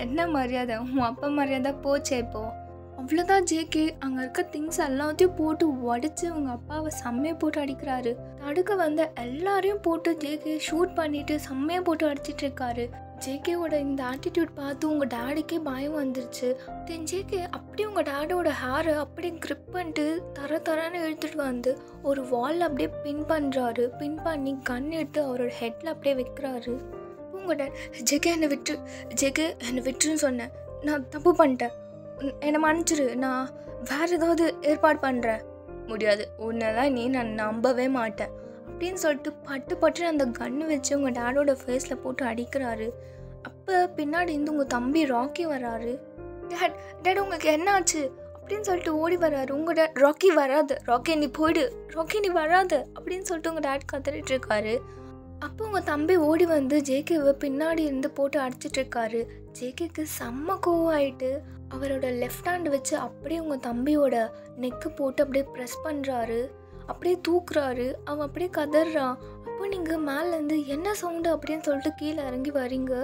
என்ன மரியாதை? உன் அப்பா மரியாதை போச்சே இப்போ. அவ்வளோதான் ஜேகே அங்கே இருக்க திங்ஸ் எல்லாத்தையும் போட்டு உடச்சி உங்கள் அப்பாவை செம்மையை போட்டு அடிக்கிறாரு. தடுக்க வந்த எல்லாரையும் போட்டு ஜேகே ஷூட் பண்ணிட்டு செம்மையை போட்டு அடிச்சிட்டு இருக்காரு. ஜேகேவோட இந்த ஆட்டிடியூட் பார்த்து உங்கள் டேடிக்கே பயம் வந்துருச்சு. தென் ஜேகே அப்படியே உங்கள் டேடோட ஹேரை அப்படியே கிரிப் பண்ணிட்டு தரன்னு இழுத்துட்டு வந்து ஒரு வாலில் அப்படியே பின் பண்ணுறாரு. பின் பண்ணி கன் எடுத்து அவரோட ஹெட்டில் அப்படியே வைக்கிறாரு. உங்கள் டேட், ஜேகே என்னை விட்டுருன்னு சொன்னேன், நான் தப்பு பண்ணிட்டேன், என்னை மன்னிச்சிரு, நான் வேறு ஏதாவது ஏற்பாடு பண்ணுறேன். முடியாது, உன்னெல்லாம் நான் நம்பவே மாட்டேன் அப்படின்னு சொல்லிட்டு பட்டு அந்த கன்று வச்சு உங்கள் டேடோட ஃபேஸில் போட்டு அடிக்கிறாரு. அப்போ பின்னாடி இருந்து உங்கள் தம்பி ராக்கி வராரு. டேட் உங்களுக்கு என்ன ஆச்சு அப்படின்னு சொல்லிட்டு ஓடி வர்றாரு. உங்கள் டேட், ராக்கி வராது, ராக்கி நீ போயிடு, ராக்கி நீ வராது அப்படின்னு சொல்லிட்டு உங்கள் டேட் கத்துட்டு இருக்காரு. அப்போ உங்கள் தம்பி ஓடி வந்து ஜேகேவை பின்னாடி இருந்து போட்டு அடிச்சிட்டு இருக்காரு. ஜேகேக்கு செம்ம கோவம் ஆயிட்டு அவரோட லெஃப்ட் ஹேண்ட் வச்சு அப்படியே உங்கள் தம்பியோட நெக்கு போட்டு அப்படியே ப்ரெஸ் பண்ணுறாரு. அப்படியே தூக்குறாரு. அவன் அப்படியே கதறான். அப்போ நீங்கள் மேலேருந்து என்ன சவுண்டு அப்படின்னு சொல்லிட்டு கீழே இறங்கி வரீங்க.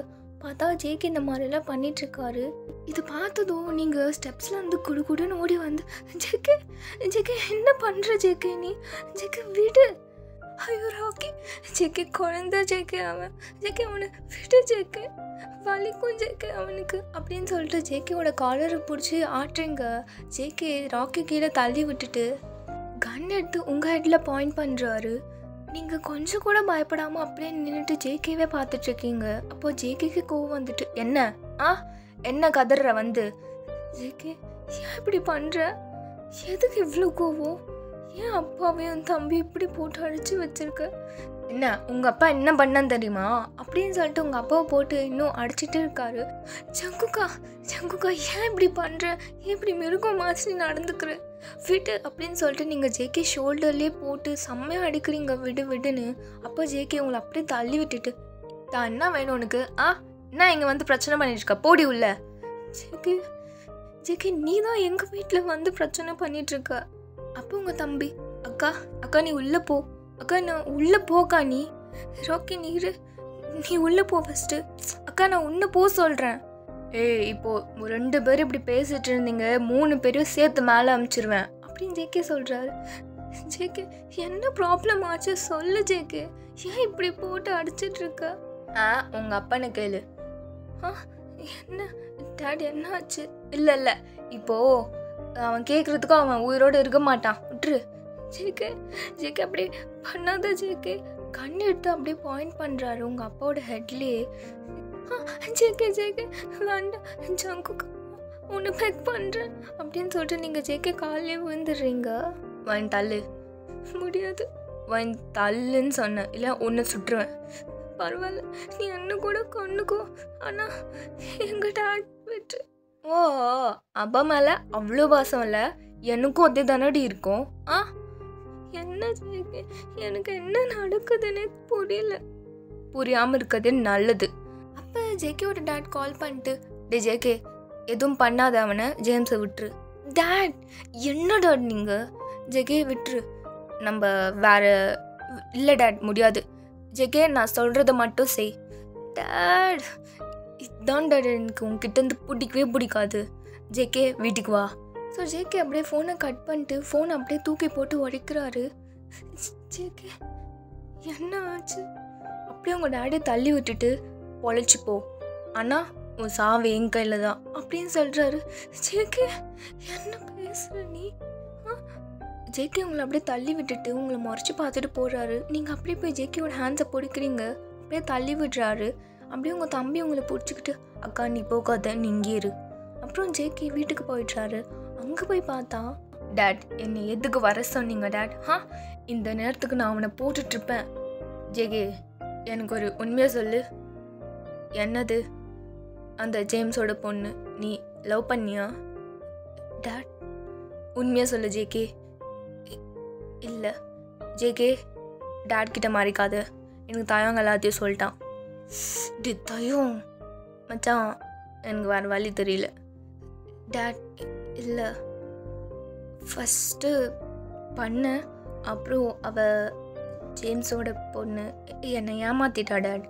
பார்த்தா ஜேகே இந்த மாதிரிலாம் பண்ணிகிட்ருக்காரு. இது பார்த்ததும் நீங்கள் ஸ்டெப்ஸ்லேருந்து குடுன்னு ஓடி வந்து, ஜேகே என்ன பண்ணுற ஜேகே நீ, ஜேகே விடு, ஐயோ ராக்கி, ஜேகே குழந்த ஜேகே, அவனை விடு ஜேகே, வலிக்கும் ஜேகே அவனுக்கு அப்படின்னு சொல்லிட்டு ஜேகேவோட காலரை பிடிச்சி ஆட்டுறீங்க. ஜேகே ராக்கி கீழே தள்ளி விட்டுட்டு கன் எடுத்து உங்கள் ஹெட்டில் பாயிண்ட் பண்ணுறாரு. நீங்கள் கொஞ்சம் கூட பயப்படாமல் அப்படியே நின்றுட்டு ஜேகேவே பார்த்துட்ருக்கீங்க. அப்போது ஜேகேக்கு கோவம் வந்துட்டு, என்ன கதற வந்து, ஜேகே ஏன் இப்படி பண்ணுற, எதுக்கு இவ்வளோ கோவம், ஏன் அப்பாவையும் தம்பி இப்படி போட்டு அடித்து வச்சுருக்க, என்ன உங்கள் அப்பா என்ன பண்ணான்னு தெரியுமா அப்படின்னு சொல்லிட்டு உங்கள் அப்பாவை போட்டு இன்னும் அடிச்சிட்டு இருக்காரு. ஜங்குக்கா ஏன் இப்படி பண்ணுற, ஏன் இப்படி மிருகம் மாதிரி நடந்துக்கிற, விடு அப்படின்னு சொல்லிட்டு நீங்கள் ஜேகே ஷோல்டர்லேயே போட்டு செம்மையாக அடிக்கிறீங்க, விடுன்னு. அப்போ ஜேகே உங்களை அப்படியே தள்ளி விட்டுட்டு, தான் என்ன வேணும் உனக்கு, என்ன இங்கே வந்து பிரச்சனை பண்ணிட்டுருக்க, போடி உள்ள. ஜேகே நீ தான் எங்கள் வீட்டில் வந்து பிரச்சனை பண்ணிகிட்ருக்க. அப்போ உங்கள் தம்பி, அக்கா நீ உள்ளே போ, அக்கா நான் உள்ளே போக்கா, நீ ராக்கி நீரு நீ உள்ளே போ ஃபஸ்ட்டு. அக்கா நான் உன்னை போ சொல்கிறேன். இப்போது 2 பேரும் இப்படி பேசிகிட்டு இருந்தீங்க, 3 பேரும் சேர்த்து மேலே அமுச்சிருவேன் அப்படின்னு ஜேகே சொல்கிறாரு. ஜேகே என்ன ப்ராப்ளம் ஆச்சு சொல்லு ஜேகே, ஏன் இப்படி போட்டு அடிச்சிட்ருக்க? உங்கள் அப்பனை கேளு. என்ன டேடி என்ன ஆச்சு? இல்லை இப்போது அவன் கேட்குறதுக்கும் அவன் உயிரோடு இருக்க மாட்டான், விட்டுரு. ஜேகே அப்படி பண்ணாத ஜேகே. கண் எடுத்து அப்படியே பாயிண்ட் பண்ணுறாரு உங்கள் அப்பாவோட ஹெட்லேயே. ஜேகே வேண்டாம் ஜங்குக்கு ஒன்று பேக் பண்ணுறேன் அப்படின்னு சொல்லிட்டு நீங்கள் ஜேகே காலையே விழுந்துடுறீங்க. வாங்கி தள்ளு. முடியாது. வாங்கி தள்ளுன்னு சொன்னேன், இல்லை ஒன்று சுட்டுருவேன். பரவாயில்ல நீ என்ன கூட கொண்டுக்கோ, ஆனால் எங்கள் டேட் விட்டு. அப்பா மேலே அவ்வளோ பாசம் இல்லை, எனக்கும் அதே தானடி இருக்கும். என்ன ஜேகே எனக்கு என்ன நடக்குதுன்னு புரியல. புரியாமல் இருக்கிறதே நல்லது. அப்போ ஜேகேவோட டேட் கால் பண்ணிட்டு, ஜேகே எதுவும் பண்ணாத அவனை, ஜேம்ஸை விட்டுரு. டேட் என்ன டேட் நீங்கள்? ஜேகே விட்டுரு, நம்ம வேறு. இல்லை டேட் முடியாது. ஜேகே நான் சொல்கிறத மட்டும் செய். டேட் இதுதான் டேட் எனக்கு உங்ககிட்டேருந்து பிடிக்கவே பிடிக்காது. ஜேகே வீட்டுக்கு வா. ஸோ ஜேகே அப்படியே ஃபோனை கட் பண்ணிட்டு ஃபோனை அப்படியே தூக்கி போட்டு உடைக்கிறாரு. ஜேகே என்ன ஆச்சு? அப்படியே உங்கள் டேடி தள்ளி விட்டுட்டு பொழைச்சிப்போ, ஆனால் உன் சாவு என் கையில் தான் அப்படின்னு சொல்கிறாரு. ஜேகே என்ன பேசுகிற நீ? ஜேகே உங்களை அப்படியே தள்ளி விட்டுட்டு உங்களை முறைச்சி பார்த்துட்டு போகிறாரு. நீங்கள் அப்படியே போய் ஜேகேயோட ஹேண்ட்ஸை பிடிக்கிறீங்க, அப்படியே தள்ளி விடுறாரு. அப்படியே உங்கள் தம்பி உங்களை பிடிச்சிக்கிட்டு, அக்கா நீ போகாத நீ இங்கே இரு. அப்புறம் ஜேகே வீட்டுக்கு போயிடுறாரு. அங்கே போய் பார்த்தா, டேட் என்னை எதுக்கு வர சொன்னீங்க டேட்? இந்த நேரத்துக்கு நான் அவனை போட்டுட்ருப்பேன். ஜேகே எனக்கு ஒரு உண்மையாக சொல்லு. என்னது? அந்த ஜேம்ஸோட பொண்ணு நீ லவ் பண்ணியா? டேட் உண்மையாக சொல்லு ஜேகே. இல்லை ஜேகே, டேட் கிட்ட மாறிக்காது, எனக்கு தயவங்க எல்லாத்தையும் சொல்லிட்டான். தயம் மச்சான், எனக்கு வேறு வழி தெரியல. டேட் இல்லை ஃபஸ்ட்டு பண்ண, அப்புறம் அவள் ஜேம்ஸோட பொண்ணு என்னை ஏமாத்திட்டா டேட்.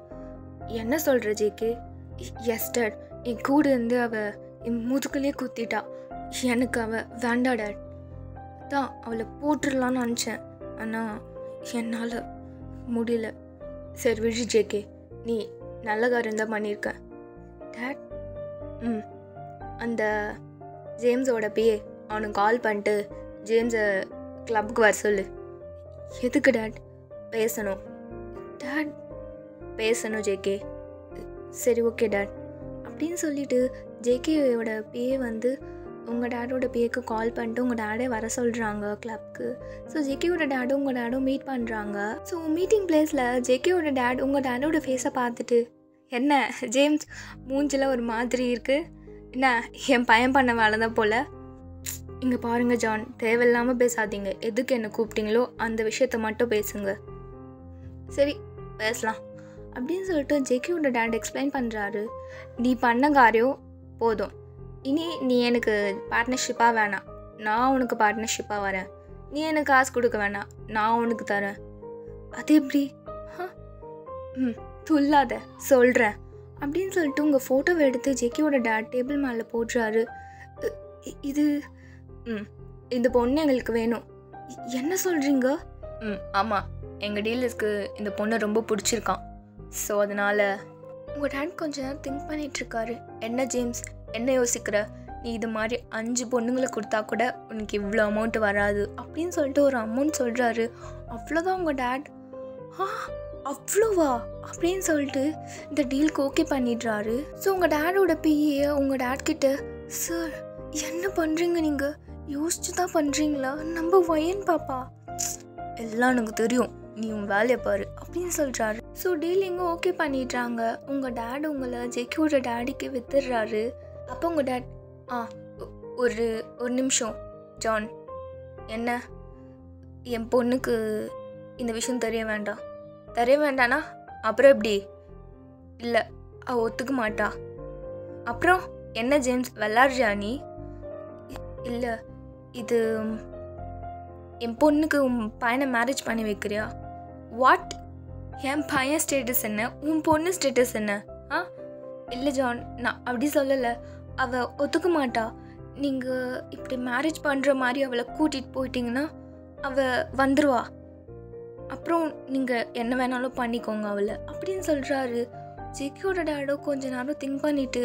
என்ன சொல்கிற ஜேகே? எஸ் டேட், என் கூட இருந்து அவள் என் முதுகுலேயே குத்திட்டா. எனக்கு அவள் வேண்டா டேட். தான் அவளை போட்டுடலான்னு நினச்சேன், ஆனால் என்னால் முடியல. சரி விழி ஜேகே, நீ நல்ல காரியம் தான் பண்ணியிருக்க டேட். அந்த ஜேம்ஸோட பிஏ அவனுக்கு கால் பண்ணிட்டு ஜேம்ஸை கிளப்புக்கு வர சொல்லு. எதுக்கு டேட்? பேசணும் டேட், பேசணும் ஜேகே. சரி ஓகே டேட் அப்படின்னு சொல்லிவிட்டு ஜேகேயோட பிஏ வந்து உங்கள் டேடோட பிஏக்கு கால் பண்ணிட்டு உங்கள் டேடே வர சொல்கிறாங்க கிளப்புக்கு. ஸோ ஜேகேயோட டேடும் உங்கள் டேடும் மீட் பண்ணுறாங்க. ஸோ மீட்டிங் பிளேஸில் ஜேகேயோட டேட் உங்கள் டேடோட ஃபேஸை பார்த்துட்டு, என்ன ஜேம்ஸ் மூஞ்சில் ஒரு மாதிரி இருக்குது, என்ன என் பையன் பண்ண வேலை தான் போல். இங்கே பாருங்கள் ஜான், தேவையில்லாமல் பேசாதீங்க. எதுக்கு என்னை கூப்பிட்டீங்களோ அந்த விஷயத்த மட்டும் பேசுங்க. சரி பேசலாம் அப்படின்னு சொல்லிட்டு ஜேகேயோட டேட் எக்ஸ்பிளைன் பண்ணுறாரு. நீ பண்ண காரியம் போதும், இனி நீ எனக்கு பார்ட்னர்ஷிப்பாக வேணாம், நான் உனக்கு பார்ட்னர்ஷிப்பாக வரேன். நீ எனக்கு காசு கொடுக்க வேணாம், நான் உனக்கு தரேன். அது எப்படி? துல்லாத சொல்கிறேன் அப்படின்னு சொல்லிட்டு உங்கள் ஃபோட்டோவை எடுத்து ஜேகேயோட டேட் டேபிள் மேலே போடுறாரு. இது இந்த பொண்ணு எங்களுக்கு வேணும். என்ன சொல்கிறீங்க? ஆமாம், எங்கள் டீலர்ஸ்க்கு இந்த பொண்ணை ரொம்ப பிடிச்சிருக்கான். ஸோ அதனால் உங்கள் டேட் கொஞ்ச நேரம் திங்க் பண்ணிகிட்ருக்காரு. என்ன ஜேம்ஸ் என்ன யோசிக்கிற? நீ இது மாதிரி 5 பொண்ணுங்களை கொடுத்தா கூட உனக்கு இவ்வளோ அமௌண்ட் வராது அப்படின்னு சொல்லிட்டு ஒரு அமௌண்ட் சொல்கிறாரு. அவ்வளோதான் உங்கள் டேட். அவ்வளோவா அப்படின்னு சொல்லிட்டு இந்த டீலுக்கு ஓகே பண்ணிடுறாரு. ஸோ உங்கள் டேடோட பிஏ உங்கள் டேட் கிட்ட, சார் என்ன பண்ணுறீங்க நீங்கள்? யோசிச்சு தான் பண்ணுறீங்களா? நம்ம வயன் பாப்பா எல்லாம் எனக்கு தெரியும், நீ உன் வேலையை பாரு அப்படின்னு சொல்கிறாரு. ஸோ டீலிங்க ஓகே பண்ணிடுறாங்க. உங்கள் டேட் உங்களை ஜேகேயோட டேடிக்கு வித்துடுறாரு. அப்போ உங்கள் டேட் ஒரு நிமிஷம் ஜான், என்ன என் பொண்ணுக்கு இந்த விஷயம் தெரிய வேண்டானா அப்புறம் எப்படி? இல்லை அவள் ஒத்துக்க மாட்டா. அப்புறம் என்ன ஜேம்ஸ் விளாட்றியா நீ? இல்லை இது என் பொண்ணுக்கு உன் பையனை மேரேஜ் பண்ணி வைக்கிறியா? வாட்? என் பையன் ஸ்டேட்டஸ் என்ன, உன் பொண்ணு ஸ்டேட்டஸ் என்ன? ஆ இல்லை ஜான், நான் அப்படி சொல்லலை. அவள் ஒத்துக்க மாட்டா. நீங்கள் இப்படி மேரேஜ் பண்ணுற மாதிரி அவளை கூட்டிகிட்டு போயிட்டீங்கன்னா அவள் வந்துடுவா. அப்புறம் நீங்கள் என்ன வேணாலும் பண்ணிக்கோங்க அவளை அப்படின்னு சொல்கிறாரு. ஜேகேயோட டேடோ கொஞ்ச நேரம் திங்க் பண்ணிவிட்டு,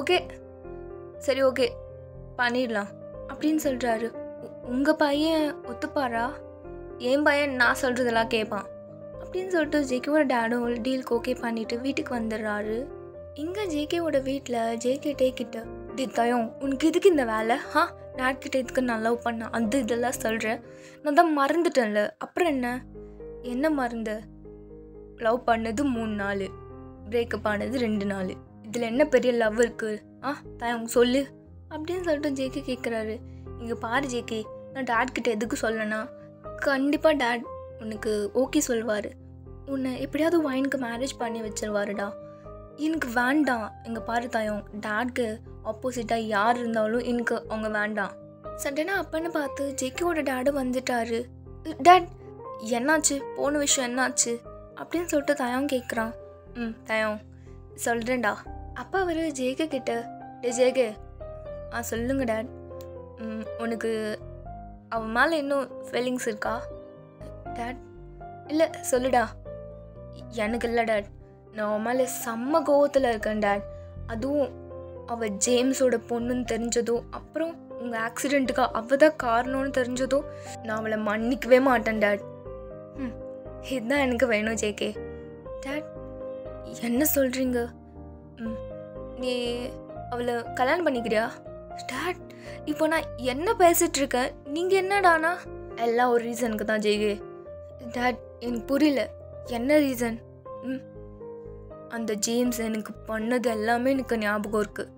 ஓகே சரி ஓகே பண்ணிடலாம் அப்படின்னு சொல்கிறாரு. உங்கள் பையன் ஒத்துப்பாரா? என் பையன் நான் சொல்கிறதெல்லாம் கேட்பான் அப்படின்னு சொல்லிட்டு ஜேகேவோட டேடும் டீலுக்கு ஓகே பண்ணிவிட்டு வீட்டுக்கு வந்துடுறாரு. இங்கே ஜேகேவோட வீட்டில் ஜேகே கிட்ட, தயம் உனக்கு இதுக்கு இந்த வேலை? டேட் கிட்ட இதுக்கு நான் லவ் பண்ணேன் அது இதெல்லாம் சொல்கிறேன், நான் தான் மறந்துட்டேன்ல. அப்புறம் என்ன மறந்த? லவ் பண்ணது 3 நாள், பிரேக்கப் ஆனது 2 நாள், இதில் என்ன பெரிய லவ் இருக்குது? தயம் சொல்லு அப்படின்னு சொல்லிட்டு ஜேகே கேட்குறாரு. இங்கே பாரு ஜேகே, நான் டேட் கிட்ட எதுக்கு சொல்லனா, கண்டிப்பாக டேட் உனக்கு ஓகே சொல்வார். உன்னை எப்படியாவது ஒயினுக்கு மேரேஜ் பண்ணி வச்சிருவாருடா. எனக்கு வேண்டாம். இங்கே பாரு தயம், டேட்க்கு ஆப்போசிட்டாக யார் இருந்தாலும் எனக்கு அவங்க வேண்டாம். சடனாக அப்பன்னு பார்த்து ஜேகேவோட டேடு வந்துட்டாரு. டேட் என்னாச்சு, போன விஷயம் என்னாச்சு அப்படின்னு சொல்லிட்டு தயம் கேட்குறான். தயம் சொல்கிறேன்டா. அப்பா அவர் ஜேகே கிட்ட, ஜேகே சொல்லுங்க டேட், உனக்கு அவன் மேலே இன்னும் ஃபீலிங்ஸ் இருக்கா? டேட் இல்லை சொல்லுடா. எனக்கு இல்லை டேட், நான் அவன் மேலே செம்ம கோவத்தில் இருக்கேன் டேட். அதுவும் அவள் ஜேம்ஸோட பொண்ணுன்னு தெரிஞ்சதும், அப்புறம் உங்கள் ஆக்சிடெண்ட்டுக்கு அவள் தான் காரணம்னு தெரிஞ்சதும் நான் அவளை மன்னிக்கவே மாட்டேன் டேட். இதுதான் எனக்கு வேணும் ஜேகே. டேட் என்ன சொல்கிறீங்க? நீ அவளை கல்யாணம் பண்ணிக்கிறியா? டேட் இப்போ நான் என்ன பேசிகிட்ருக்கேன், நீங்கள் என்னடானா? எல்லாம் ஒரு ரீசனுக்கு தான் ஜேகே. டேட் எனக்கு புரியல, என்ன ரீசன்? அந்த ஜேம்ஸ் எனக்கு பண்ணது எல்லாமே எனக்கு ஞாபகம் இருக்குது.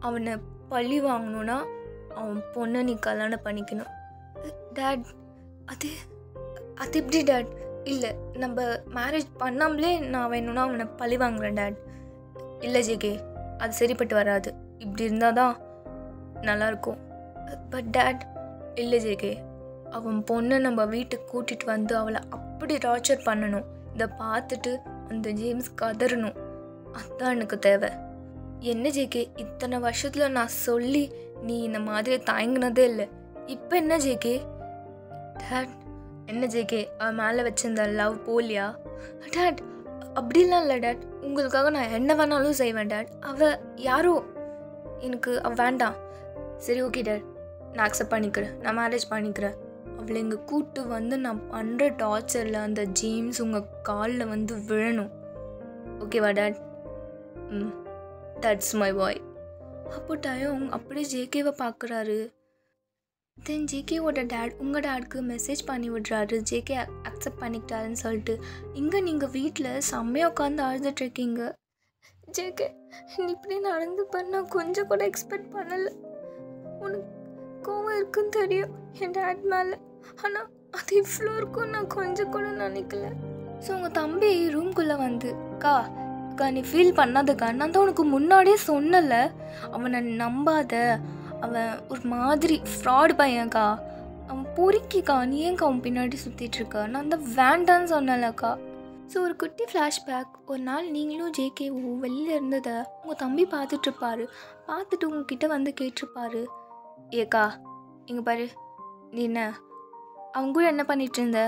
அவனை பழி வாங்கணுன்னா அவன் பொண்ணை நீ கல்யாணம் பண்ணிக்கணும். டேட் அது எப்படி டேட்? இல்லை, நம்ம மேரேஜ் பண்ணாமலே நான் வேணும்னா அவனை பழி வாங்குறேன் டேட். இல்லை ஜேகே, அது சரிப்பட்டு வராது. இப்படி இருந்தால் தான் நல்லாயிருக்கும். பட் டேட் இல்லை ஜேகே, அவன் பொண்ணை நம்ம வீட்டுக்கு கூட்டிகிட்டு வந்து அவளை அப்படி டார்ச்சர் பண்ணணும். இதை பார்த்துட்டு அந்த ஜேம்ஸ் கதறணும். அதுதான் எனக்கு தேவை. என்ன ஜேகே, இத்தனை வருஷத்தில் நான் சொல்லி நீ இந்த மாதிரி தயங்கினதே இல்லை, இப்போ என்ன ஜேகே? டேட் என்ன ஜேகே, அவன் மேலே வச்சிருந்த லவ் போலியா? டேட் அப்படிலாம் இல்லை டேட், உங்களுக்காக நான் என்ன வேணாலும் செய்வேன் டேட். அவள் யாரோ, எனக்கு அவள் வேண்டாம். சரி ஓகே டேட், நான் அக்செப்ட் பண்ணிக்கிறேன், நான் மேரேஜ் பண்ணிக்கிறேன். அவளை இங்கே கூப்பிட்டு வந்து நான் பண்ணுற டார்ச்சரில் அந்த ஜேம்ஸ் உங்கள் காலில் வந்து விழணும். ஓகேவா டேட்? That's my boy. அப்போ டயம் அப்படியே ஜேகேவை பார்க்குறாரு. தென் ஜேகேவோட டேட் உங்கள் டேட்க்கு மெசேஜ் பண்ணி விடுறாரு, ஜேகே அக்செப்ட் பண்ணிக்கிட்டாருன்னு சொல்லிட்டு. இங்கே நீங்கள் வீட்டில் செம்மையாக உட்காந்து அழுதுட்ருக்கீங்க. ஜேகே நீ இப்படி நடந்து பண்ண கொஞ்சம் கூட எக்ஸ்பெக்ட் பண்ணலை. உனக்கு கோவம் இருக்குன்னு தெரியும் என் டேட் மேலே, ஆனால் அது இவ்வளோ இருக்கும் நான் கொஞ்சம் கூட நினைக்கல. ஸோ உங்கள் தம்பி ரூம்குள்ளே வந்து, அக்கா நீ ஃபீல் பண்ணாதக்கா, நான் தான் உனக்கு முன்னாடியே சொன்னல, அவனை நம்பாத, அவன் ஒரு மாதிரி ஃப்ராடு பையன்க்கா, அவன் பொறுக்கிக்கா, நீ ஏன்க்கா அவன் பின்னாடி சுற்றிட்டுருக்கா, நான் தான் வேண்டான்னு சொன்னலக்கா. ஸோ ஒரு குட்டி ஃப்ளாஷ்பேக். ஒரு நாள் நீங்களும் ஜேகேவும் வெளியில் இருந்ததை உங்கள் தம்பி பார்த்துட்ருப்பாரு. பார்த்துட்டு உங்ககிட்ட வந்து கேட்டிருப்பாரு, ஏக்கா இங்கே பாரு, நீ என்ன அவங்க கூட என்ன பண்ணிட்டு இருந்த?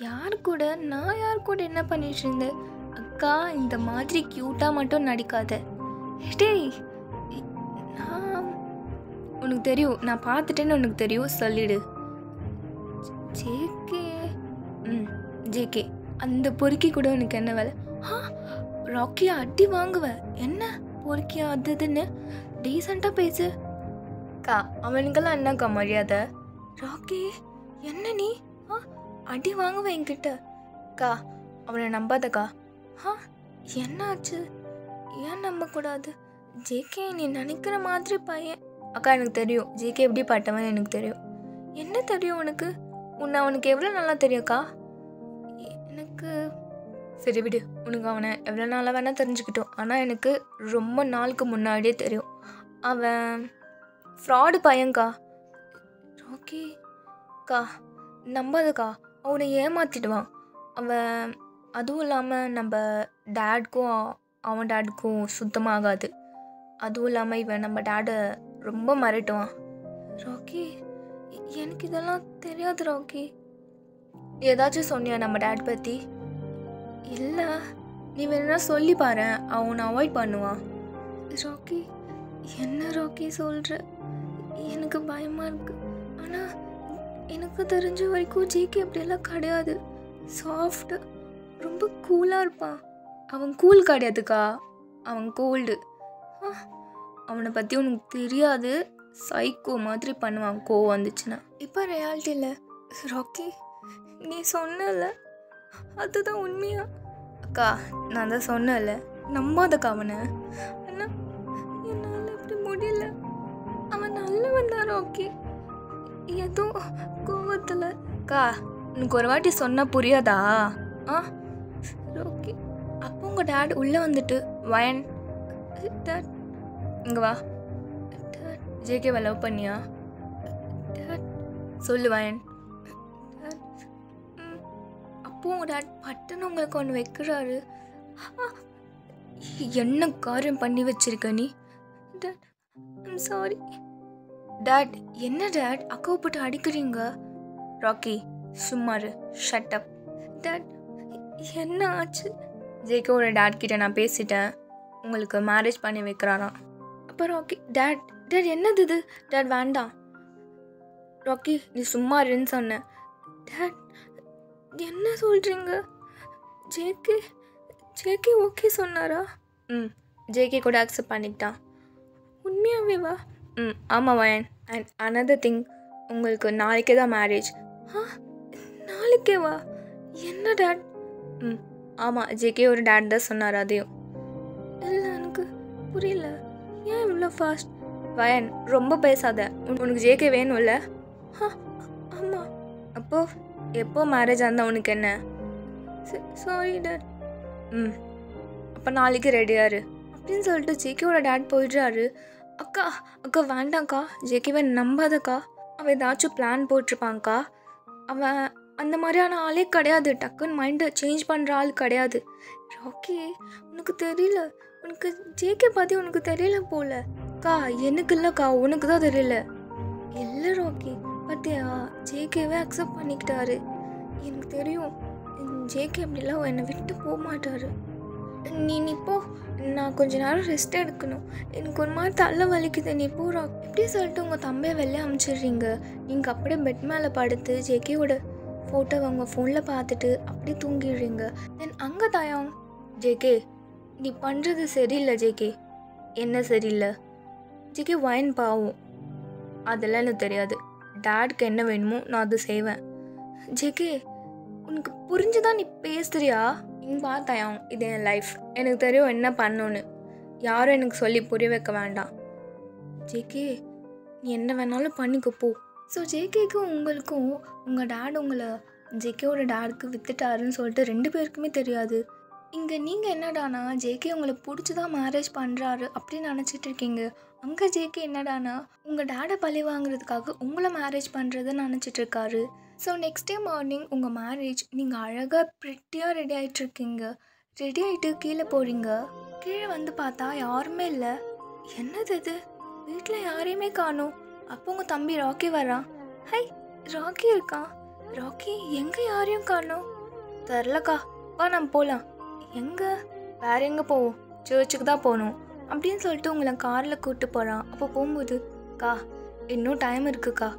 யார் கூட? நான் யார் கூட என்ன பண்ணிட்டு இருந்தேன்? அக்கா இந்த மாதிரி க்யூட்டாக மட்டும் நடிக்காத. டேய் நான் உனக்கு தெரியும், நான் பார்த்துட்டேன்னு உனக்கு தெரியும், சொல்லிடு. ஜேகே ஜேகே அந்த பொறுக்கி கூட உனக்கு என்ன வேலை? ராக்கியா அடி வாங்குவேன், என்ன பொறுக்கியா அது இதுன்னு டீசெண்டாக பேசு. அக்கா அவனுக்கெல்லாம் என்னக்கா மரியாதை? ராக்கி என்ன நீ அடி வாங்குவேன் என்கிட்ட? அக்கா அவனை நம்பாதக்கா. என்னாச்சு? ஏன் நம்பக்கூடாது? ஜேகே நீ நினைக்கிற மாதிரி பையன். அக்கா எனக்கு தெரியும் ஜேகே எப்படி பட்டவன் எனக்கு தெரியும். என்ன தெரியும் உனக்கு? உன்னை அவனுக்கு எவ்வளோ நல்லா தெரியும்க்கா? எனக்கு சரி விடு, உனக்கு அவனை எவ்வளோ நாளாக வேணால் தெரிஞ்சுக்கிட்டோம், ஆனால் எனக்கு ரொம்ப நாளுக்கு முன்னாடியே தெரியும். அவன் ஃப்ராடு பையன்க்கா. ஓகே அக்கா நம்பாதக்கா, அவனை ஏமாற்றிடுவான் அவன். அதுவும் இல்லாமல் நம்ம டேட்க்கும் அவன் டேடுக்கும் சுத்தமாகாது. அதுவும் இல்லாமல் இவன் நம்ம டேடை ரொம்ப மிரட்டுவான். ராக்கி, எனக்கு இதெல்லாம் தெரியாது ராக்கி. ஏதாச்சும் சொன்னியா நம்ம டேட் பற்றி? இல்லை, நீ வேணா சொல்லி பாரு, அவனை அவாய்ட் பண்ணுவான். ராக்கி, என்ன ராக்கி சொல்கிற? எனக்கு பயமாக இருக்கு. ஆனால் எனக்கு தெரிஞ்ச வரைக்கும் ஜேகே அப்படியெல்லாம் கிடையாது. சாஃப்ட், ரொம்ப கூலாக இருப்பான். அவன் கூல் கிடையாதுக்கா, அவன் கோல்டு. அவனை பற்றி உனக்கு தெரியாது. சைக்கோ மாதிரி பண்ணுவான் கோவம் வந்துச்சுன்னா. இப்போ ரியாலிட்டியில் ராக்கி, நீ சொன்னல அதுதான் உண்மையா? அக்கா, நான் தான் சொன்னல, நம்பாதக்கா அவனை. ஆனால் என்னால் இப்படி முடியல. அவன் நல்லவன் தான் ராக்கி. ஏதோ கோவத்தில். அக்கா, உனக்கு ஒரு வாட்டி சொன்னால் புரியாதா? ராக்கி, அப்போ உங்கள் டேட் உள்ளே வந்துட்டு வயன் டேட் இங்கே வா, டேட் ஜேகேவை லவ் பண்ணியா? டேட் சொல்லு வயன். அப்போ உங்கள் டேட் பட்டுன்னு உங்களுக்கு ஒன்று வைக்கிறாரு. என்ன காரியம் பண்ணி வச்சிருக்க நீ? Dad, I'm sorry. டேட், என்ன டேட் அக்காவை போட்டு அடிக்கிறீங்க? ராக்கி, சும்மாரு, ஷட் அப். டேட், என்ன ஆச்சு? ஜேகேவோட டேட் கிட்ட நான் பேசிட்டேன், உங்களுக்கு மேரேஜ் பண்ணி வைக்கிறாராம். அப்போ ராக்கி, டேட் டேட் என்னது இது? டேட் வேண்டாம். ராக்கி, நீ சும்மா இருன்னு சொன்னேன். டேட், என்ன சொல்கிறீங்க? ஜேகே ஜேகே ஓகே சொன்னாரா? ஜேகே கூட அக்செப்ட் பண்ணிக்கிட்டான். உண்மையாகவே வா? ஆமாம் வயன். அண்ட் அனதர் திங், உங்களுக்கு நாளைக்கே தான் மேரேஜ். நாளைக்கே வா? என்ன டேட்? ஆமாம், ஜேகே ஒரு டேட் தான் சொன்னார். அதையும் இல்லை, எனக்கு புரியல. ஏன் இவ்வளோ ஃபாஸ்ட்? வயன், ரொம்ப பேசாத. உனக்கு ஜேகே வேணும்ல? ஆமாம். அப்போது எப்போ மேரேஜ் இருந்தால் உனக்கு என்ன? Sorry date. அப்போ நாளைக்கு ரெடியாரு அப்படின்னு சொல்லிட்டு ஜேகேவோட டேட் போயிடுறாரு. அக்கா அக்கா வேண்டாங்க்கா, ஜேகேவை நம்பாதக்கா. அவன் ஏதாச்சும் பிளான் போட்டிருப்பாங்க்கா. அவன் அந்த மாதிரியான ஆளே கிடையாது. டக்குன்னு மைண்டை சேஞ்ச் பண்ணுற ஆள் கிடையாது. ராக்கி, உனக்கு தெரியல, உனக்கு ஜேகே பற்றி உனக்கு தெரியல போல. அக்கா, எனக்கு இல்லைக்கா, உனக்கு தான் தெரியல. இல்லை ராக்கி, பார்த்தியா, ஜேகேவே அக்செப்ட் பண்ணிக்கிட்டாரு. எனக்கு தெரியும், ஜேகே அப்படிலாம் என்னை விட்டு போக மாட்டார். நீ போ, நான் கொஞ்ச நேரம் ரெஸ்ட் எடுக்கணும், எனக்கு ஒரு மாதிரி தலை வலிக்குது, நீ போகிறா. இப்படி சொல்லிட்டு உங்கள் தம்பியை வெளியே அனுப்பிச்சிடுறீங்க. நீங்கள் அப்படியே பெட் மேலே படுத்து ஜேகேவோட ஃபோட்டோவை உங்கள் ஃபோனில் பார்த்துட்டு அப்படியே தூங்கிடுறீங்க. தென் அங்கே தயம், ஜேகே நீ பண்ணுறது சரியில்லை. ஜேகே, என்ன சரியில்லை? ஜேகே வயன் பாவம், அதெல்லாம் எனக்கு தெரியாது. டேடுக்கு என்ன வேணுமோ நான் அது செய்வேன். ஜேகே, உனக்கு புரிஞ்சுதான் நீ பேசுறியா? இங்கே பார்த்தாயம், இது என் லைஃப், எனக்கு தெரியும் என்ன பண்ணணுன்னு. யாரும் எனக்கு சொல்லி புரிய வைக்க வேண்டாம். ஜேகே, நீ என்ன வேணாலும் பண்ணிக்க போ. ஸோ ஜேகேக்கும் உங்களுக்கும் உங்கள் டேட் உங்களை ஜேகேவோட டேடுக்கு வித்துட்டாருன்னு சொல்லிட்டு 2 பேருக்குமே தெரியாது. இங்கே நீங்கள் என்னடானா ஜேகே உங்களை பிடிச்சி தான் மேரேஜ் பண்ணுறாரு அப்படின்னு நினச்சிட்டு இருக்கீங்க. அங்கே ஜேகே என்னடானா உங்கள் டேடை பழி வாங்குறதுக்காக உங்களை மேரேஜ் பண்ணுறதுன்னு நினச்சிட்ருக்காரு. ஸோ நெக்ஸ்ட் டே மார்னிங் உங்கள் மேரேஜ், நீங்கள் அழகாக ப்ரிட்டியாக ரெடி ஆகிட்ருக்கீங்க. ரெடி ஆகிட்டு கீழே போகிறீங்க. கீழே வந்து பார்த்தா யாருமே இல்லை. என்னது இது, வீட்டில் யாரையுமே காணோம். அப்போ உங்கள் தம்பி ராக்கி வரான். ஹை, ராக்கி இருக்கான். ராக்கி, எங்கே யாரையும் காணோம்? தெரிலக்கா, வா நம்ம போகலாம். எங்கே? வேறு எங்கே போவோம்? சர்ச்சுக்கு தான் போகணும் அப்படின்னு சொல்லிட்டு உங்களை காரில் கூப்பிட்டு போகிறான். அப்போ போகும்போது, கா இன்னும் டைம் இருக்குக்கா,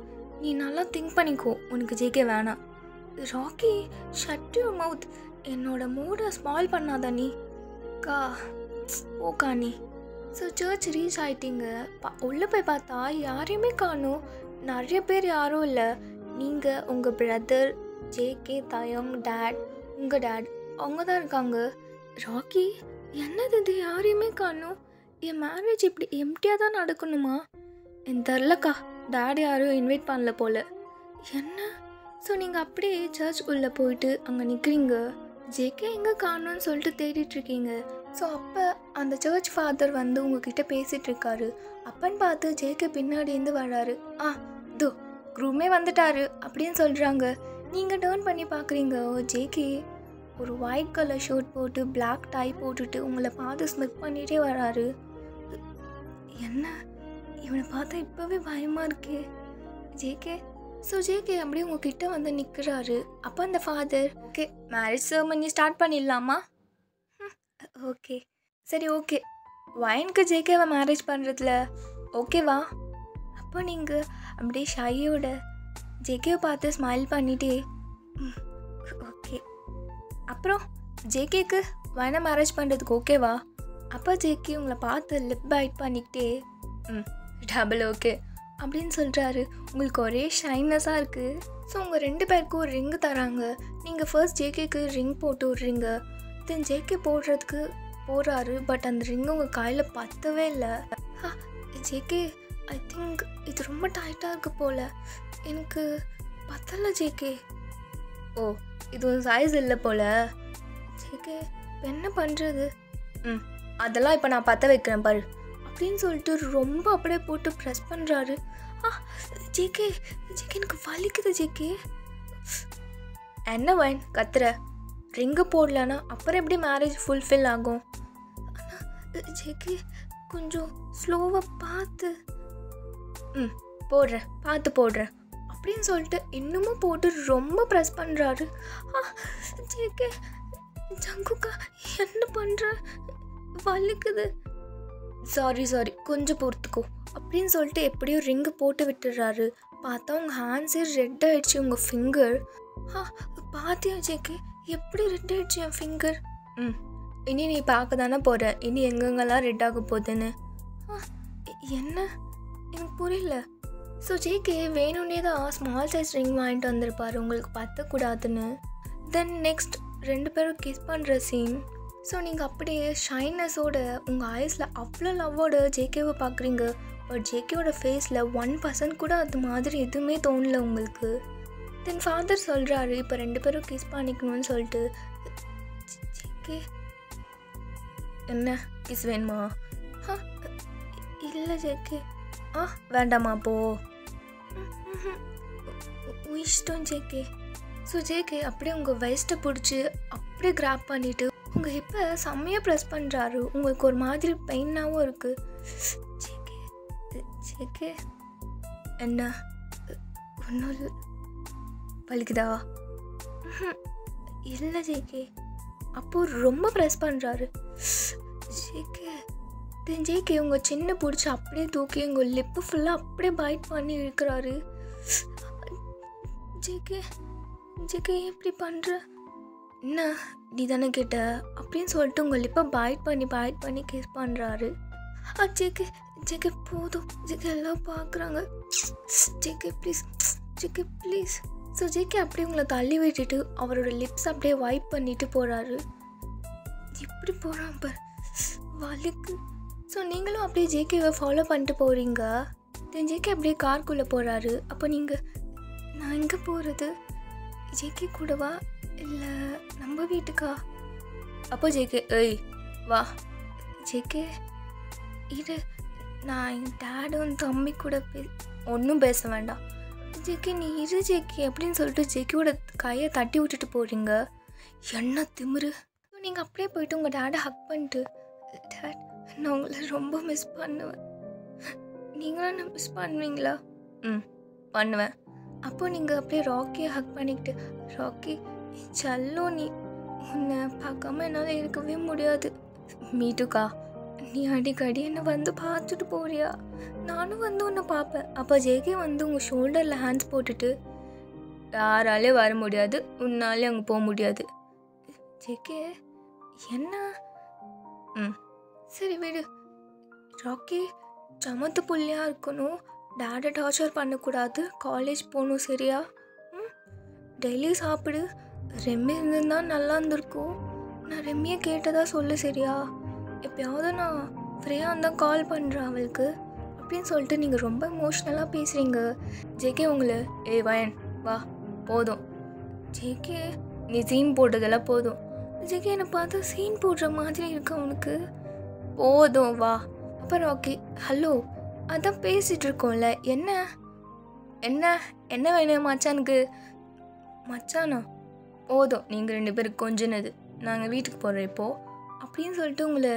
நீ நல்லா திங்க் பண்ணிக்கோ, உனக்கு ஜேகே வேணாம். ராக்கி, ஷட் யுவர் மவுத், என்னோட மூடை ஸ்பாயில் பண்ணாத நீ. கா ஓகா நீ. ஸோ சர்ச் ரீச் ஆகிட்டீங்க. உள்ளே போய் பார்த்தா யாரையுமே காணோம். நிறைய பேர் யாரும் இல்லை. நீங்கள், உங்கள் பிரதர், ஜேகே, தயம், டேட், உங்கள் டேட், அவங்க தான் இருக்காங்க. ராக்கி, என்னது இது, யாரையுமே காணோம். என் மேரேஜ் இப்படி எம்டியாக தான் நடக்கணுமா? என் தெரிலக்கா, டேட் யாரும் இன்வைட் பண்ணல போல். என்ன? ஸோ நீங்கள் அப்படியே சர்ச் உள்ளே போயிட்டு அங்கே நிற்கிறீங்க. ஜேகே எங்கே காணோன்னு சொல்லிட்டு தேடிட்டுருக்கீங்க. ஸோ அப்போ அந்த சர்ச் ஃபாதர் வந்து உங்ககிட்ட பேசிகிட்ருக்காரு. அப்பன்னு பார்த்து ஜேகே பின்னாடிருந்து வராரு. தோ குரூமே வந்துட்டாரு அப்படின்னு சொல்கிறாங்க. நீங்கள் டேர்ன் பண்ணி பார்க்குறீங்க ஜேகே ஒரு ஒயிட் கலர் ஷர்ட் போட்டு பிளாக் டை போட்டுட்டு உங்களை பார்த்து ஸ்மித் பண்ணிகிட்டே வராரு. என்ன இவனை பார்த்தா இப்போவே பயமாக இருக்கே ஜேகே. ஸோ ஜேகே அப்படியே உங்ககிட்ட வந்து நிற்கிறாரு. அப்போ அந்த father, okay marriage ceremony start பண்ணிடலாமா? ஓகே சரி ஓகே, வயனுக்கு ஜேகேவை மேரேஜ் பண்ணுறதுல ஓகேவா? அப்போ நீங்கள் அப்படியே ஷையோட ஜேகேவை பார்த்து ஸ்மைல் பண்ணிட்டே ஓகே. அப்புறம் ஜேகேக்கு வயனை மேரேஜ் பண்ணுறதுக்கு ஓகேவா? அப்போ ஜேகே உங்களை பார்த்து லிப் பைட் பண்ணிக்கிட்டே டபுள் ஓகே அப்படின்னு சொல்கிறாரு. உங்களுக்கு ஒரே ஷைனஸாக இருக்குது. ஸோ உங்கள் 2 பேருக்கும் ஒரு ரிங்கு தராங்க. நீங்கள் ஃபர்ஸ்ட் ஜேகேக்கு ரிங் போட்டு விட்றீங்க. தென் ஜேகே போடுறதுக்கு போகிறாரு. பட் அந்த ரிங்கு உங்கள் கையில் பத்தவே இல்லை. ஜேகே ஐ திங்க் இது ரொம்ப டைட்டாக இருக்குது போல், எனக்கு பத்தலை ஜேகே. ஓ இது ஒரு சைஸ் இல்லை போல் ஜேகே, என்ன பண்ணுறது? அதெல்லாம் இப்போ நான் பற்ற வைக்கிறேன் பாரு அப்படின்னு சொல்லிட்டு ரொம்ப அப்படியே போட்டு ப்ரெஸ் பண்ணுறாரு. ஜேகே ஜேகே எனக்கு வலிக்குது ஜேகே. என்ன வைன் கத்துற? ரிங்கு போடலன்னா அப்புறம் எப்படி மேரேஜ் ஃபுல்ஃபில் ஆகும்? ஜேகே கொஞ்சம் ஸ்லோவாக பார்த்து போடுறேன், பார்த்து போடுறேன் அப்படின்னு சொல்லிட்டு இன்னமும் போட்டு ரொம்ப ப்ரெஸ் பண்ணுறாரு. ஜேகே ஜங்குக்கா என்ன பண்ணுற? வலிக்குது. சாரி கொஞ்சம் பொறுத்துக்கோ அப்படின்னு சொல்லிட்டு எப்படியோ ரிங்கு போட்டு விட்டுடுறாரு. பார்த்தா உங்கள் ஹேண்ட்ஸே ரெட் ஆகிடுச்சு, உங்கள் ஃபிங்கர். பார்த்தியா ஜேகே எப்படி ரெட் ஆகிடுச்சு என் ஃபிங்கர்? இனி நீ பார்க்க தானே போகிற, இனி எங்கெங்கெல்லாம் ரெட் ஆக போகுதுன்னு. என்ன எனக்கு புரியல. ஸோ ஜேகே வேணும்னே தான் ஸ்மால் சைஸ் ரிங் வாங்கிட்டு வந்திருப்பார் உங்களுக்கு பற்றக்கூடாதுன்னு. தென் நெக்ஸ்ட் 2 பேரும் கிஸ் பண்ணுற சீன். ஸோ நீங்கள் அப்படியே ஷைனஸோட உங்கள் ஐஸில் அவ்வளோ லவ்வோட ஜேகேவை பார்க்குறீங்க. பட் ஜேகேவோட ஃபேஸில் 1% கூட அது மாதிரி எதுவுமே தோணலை உங்களுக்கு. தென் ஃபாதர் சொல்கிறாரு இப்போ 2 பேரும் கிஸ் பண்ணிக்கணும்னு சொல்லிட்டு. ஜேகே என்ன கிஸ் வேணுமா? இல்லை ஜேகே. வேண்டாமா போ, இஷ்டம் ஜேகே. ஸோ ஜேகே அப்படியே உங்கள் வெஸ்ட்டை பிடிச்சி அப்படியே கிராப் பண்ணிவிட்டு உங்கள் ஹிப்பை செம்மையாக ப்ரெஸ் பண்ணுறாரு. உங்களுக்கு ஒரு மாதிரி பெயினாகவும் இருக்குது. ஜேகே ஜேகே என்ன ஒன்றும் இல்லை, வலிக்குதா? இல்லை ஜேகே. அப்போது ரொம்ப ப்ரெஸ் பண்ணுறாரு ஜேகே. தென் ஜேகே உங்கள் சின்ன பிடிச்சி அப்படியே தூக்கி உங்கள் லிப்பு ஃபுல்லாக அப்படியே பைட் பண்ணி இழுக்கிறாரு. ஜேகே ஜேகே எப்படி பண்ணுற? என்ன நீ தானே கேட்ட அப்படின்னு சொல்லிட்டு உங்கள் லிப்பை பைட் பண்ணி கிஸ் பண்ணுறாரு. ஜேகே ஜேகே போதும் ஜேகே எல்லாம் பார்க்குறாங்க. JK please. ஸோ ஜேகே அப்படியே உங்களை தள்ளி விட்டுட்டு அவரோட லிப்ஸ் அப்படியே வைப் பண்ணிட்டு போகிறாரு. இப்படி போகிறான் பார் வலிக்கு. ஸோ நீங்களும் அப்படியே ஜேகேவை ஃபாலோ பண்ணிட்டு போகிறீங்க. தென் ஜேகே அப்படியே கார்க்குள்ளே போகிறாரு. அப்போ நீங்கள் நான் எங்கே போகிறது? ஜேகே கூடவா இல்லை நம்ம வீட்டுக்கா? அப்போ ஜேகே ஏய் வா. ஜேகே இது நான் என் டேடும் தம்பி கூட ஒன்றும் பேச வேண்டாம். ஜேகே நீ இரு ஜேகே அப்படின்னு சொல்லிட்டு ஜேகேவோட கையை தட்டி விட்டுட்டு போகிறீங்க. என்ன திமிரு. நீங்கள் அப்படியே போயிட்டு உங்கள் டேடை ஹக் பண்ணிட்டு, டேட் நான் உங்களை ரொம்ப மிஸ் பண்ணுவேன், நீங்களும் என்ன மிஸ் பண்ணுவீங்களா? பண்ணுவேன். அப்போ நீங்கள் அப்படியே ராக்கியை ஹக் பண்ணிக்கிட்டு, ராக்கி சல்லோ நீ உன்னை பார்க்காம என்னால் இருக்கவே முடியாது. மீட்டுக்கா நீ அடிக்கடி என்னை வந்து பார்த்துட்டு போறியா? நானும் வந்து உன்னை பார்ப்பேன். அப்போ ஜேகே வந்து உங்கள் ஷோல்டரில் ஹேண்ட்ஸ் போட்டுட்டு, யாராலே வர முடியாது, உன்னாலே அங்கே போக முடியாது. ஜேகே என்ன? சரி விடு ராக்கி, சமத்து புள்ளியாக இருக்கணும், டேடை டார்ச்சர் பண்ணக்கூடாது, காலேஜ் போகணும் சரியா? டெய்லி சாப்பிடு. ரெம்மி இருந்திருந்தா நல்லா இருந்திருக்கும். நான் ரெம்மியை கேட்டதா சொல்லு சரியா? எப்போயாவது நான் ஃப்ரீயாக இருந்தால் கால் பண்ணுறேன் அவளுக்கு அப்படின்னு சொல்லிட்டு நீங்கள் ரொம்ப எமோஷ்னலாக பேசுகிறீங்க. ஜேகே உங்களை வயன் வா போதும். ஜேகே நீ சீன் போட்டதெல்லாம் போதும். ஜேகே என்னை பார்த்தா சீன் போடுற மாதிரி இருக்கு அவனுக்கு. போதும் வா. அப்புறம் ஓகே ஹலோ அதான் பேசிகிட்டு இருக்கோம்ல, என்ன என்ன என்ன வேணும் மச்சானுக்கு? மச்சானா போதும் நீங்கள் 2 பேரும் கொஞ்சினது, நாங்கள் வீட்டுக்கு போகிறோம் இப்போது அப்படின்னு சொல்லிட்டு உங்களை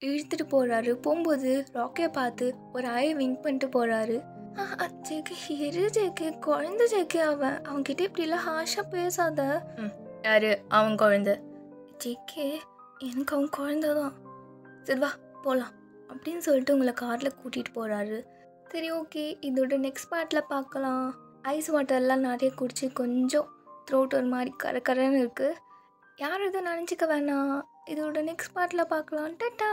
இழுத்துட்டு போகிறாரு. போகும்போது ராக்கியை பார்த்து ஒரு ஆயை விங்க் பண்ணிட்டு போகிறாரு. ஜேகே இரு ஜேகே, குழந்தை ஜேகே அவன்கிட்ட இப்படிலாம் ஹாஷாக பேசாத. யாரு அவன் குழந்தை? ஜேகே எனக்கு அவன் குழந்தை தான். சரி வா போகலாம் அப்படின்னு சொல்லிட்டு உங்களை காரில் கூட்டிகிட்டு போகிறாரு. சரி ஓகே, இதோட நெக்ஸ்ட் பார்ட்டில் பார்க்கலாம். ஐஸ் வாட்டர்லாம் நிறைய குடிச்சு கொஞ்சம் த்ரோட் ஒரு மாதிரி கரன்னு இருக்குது. யாரும் எதுவும் நினச்சிக்க வேணாம். இதோட நெக்ஸ்ட் பார்ட்டில் பார்க்கலாம். டாட்டா.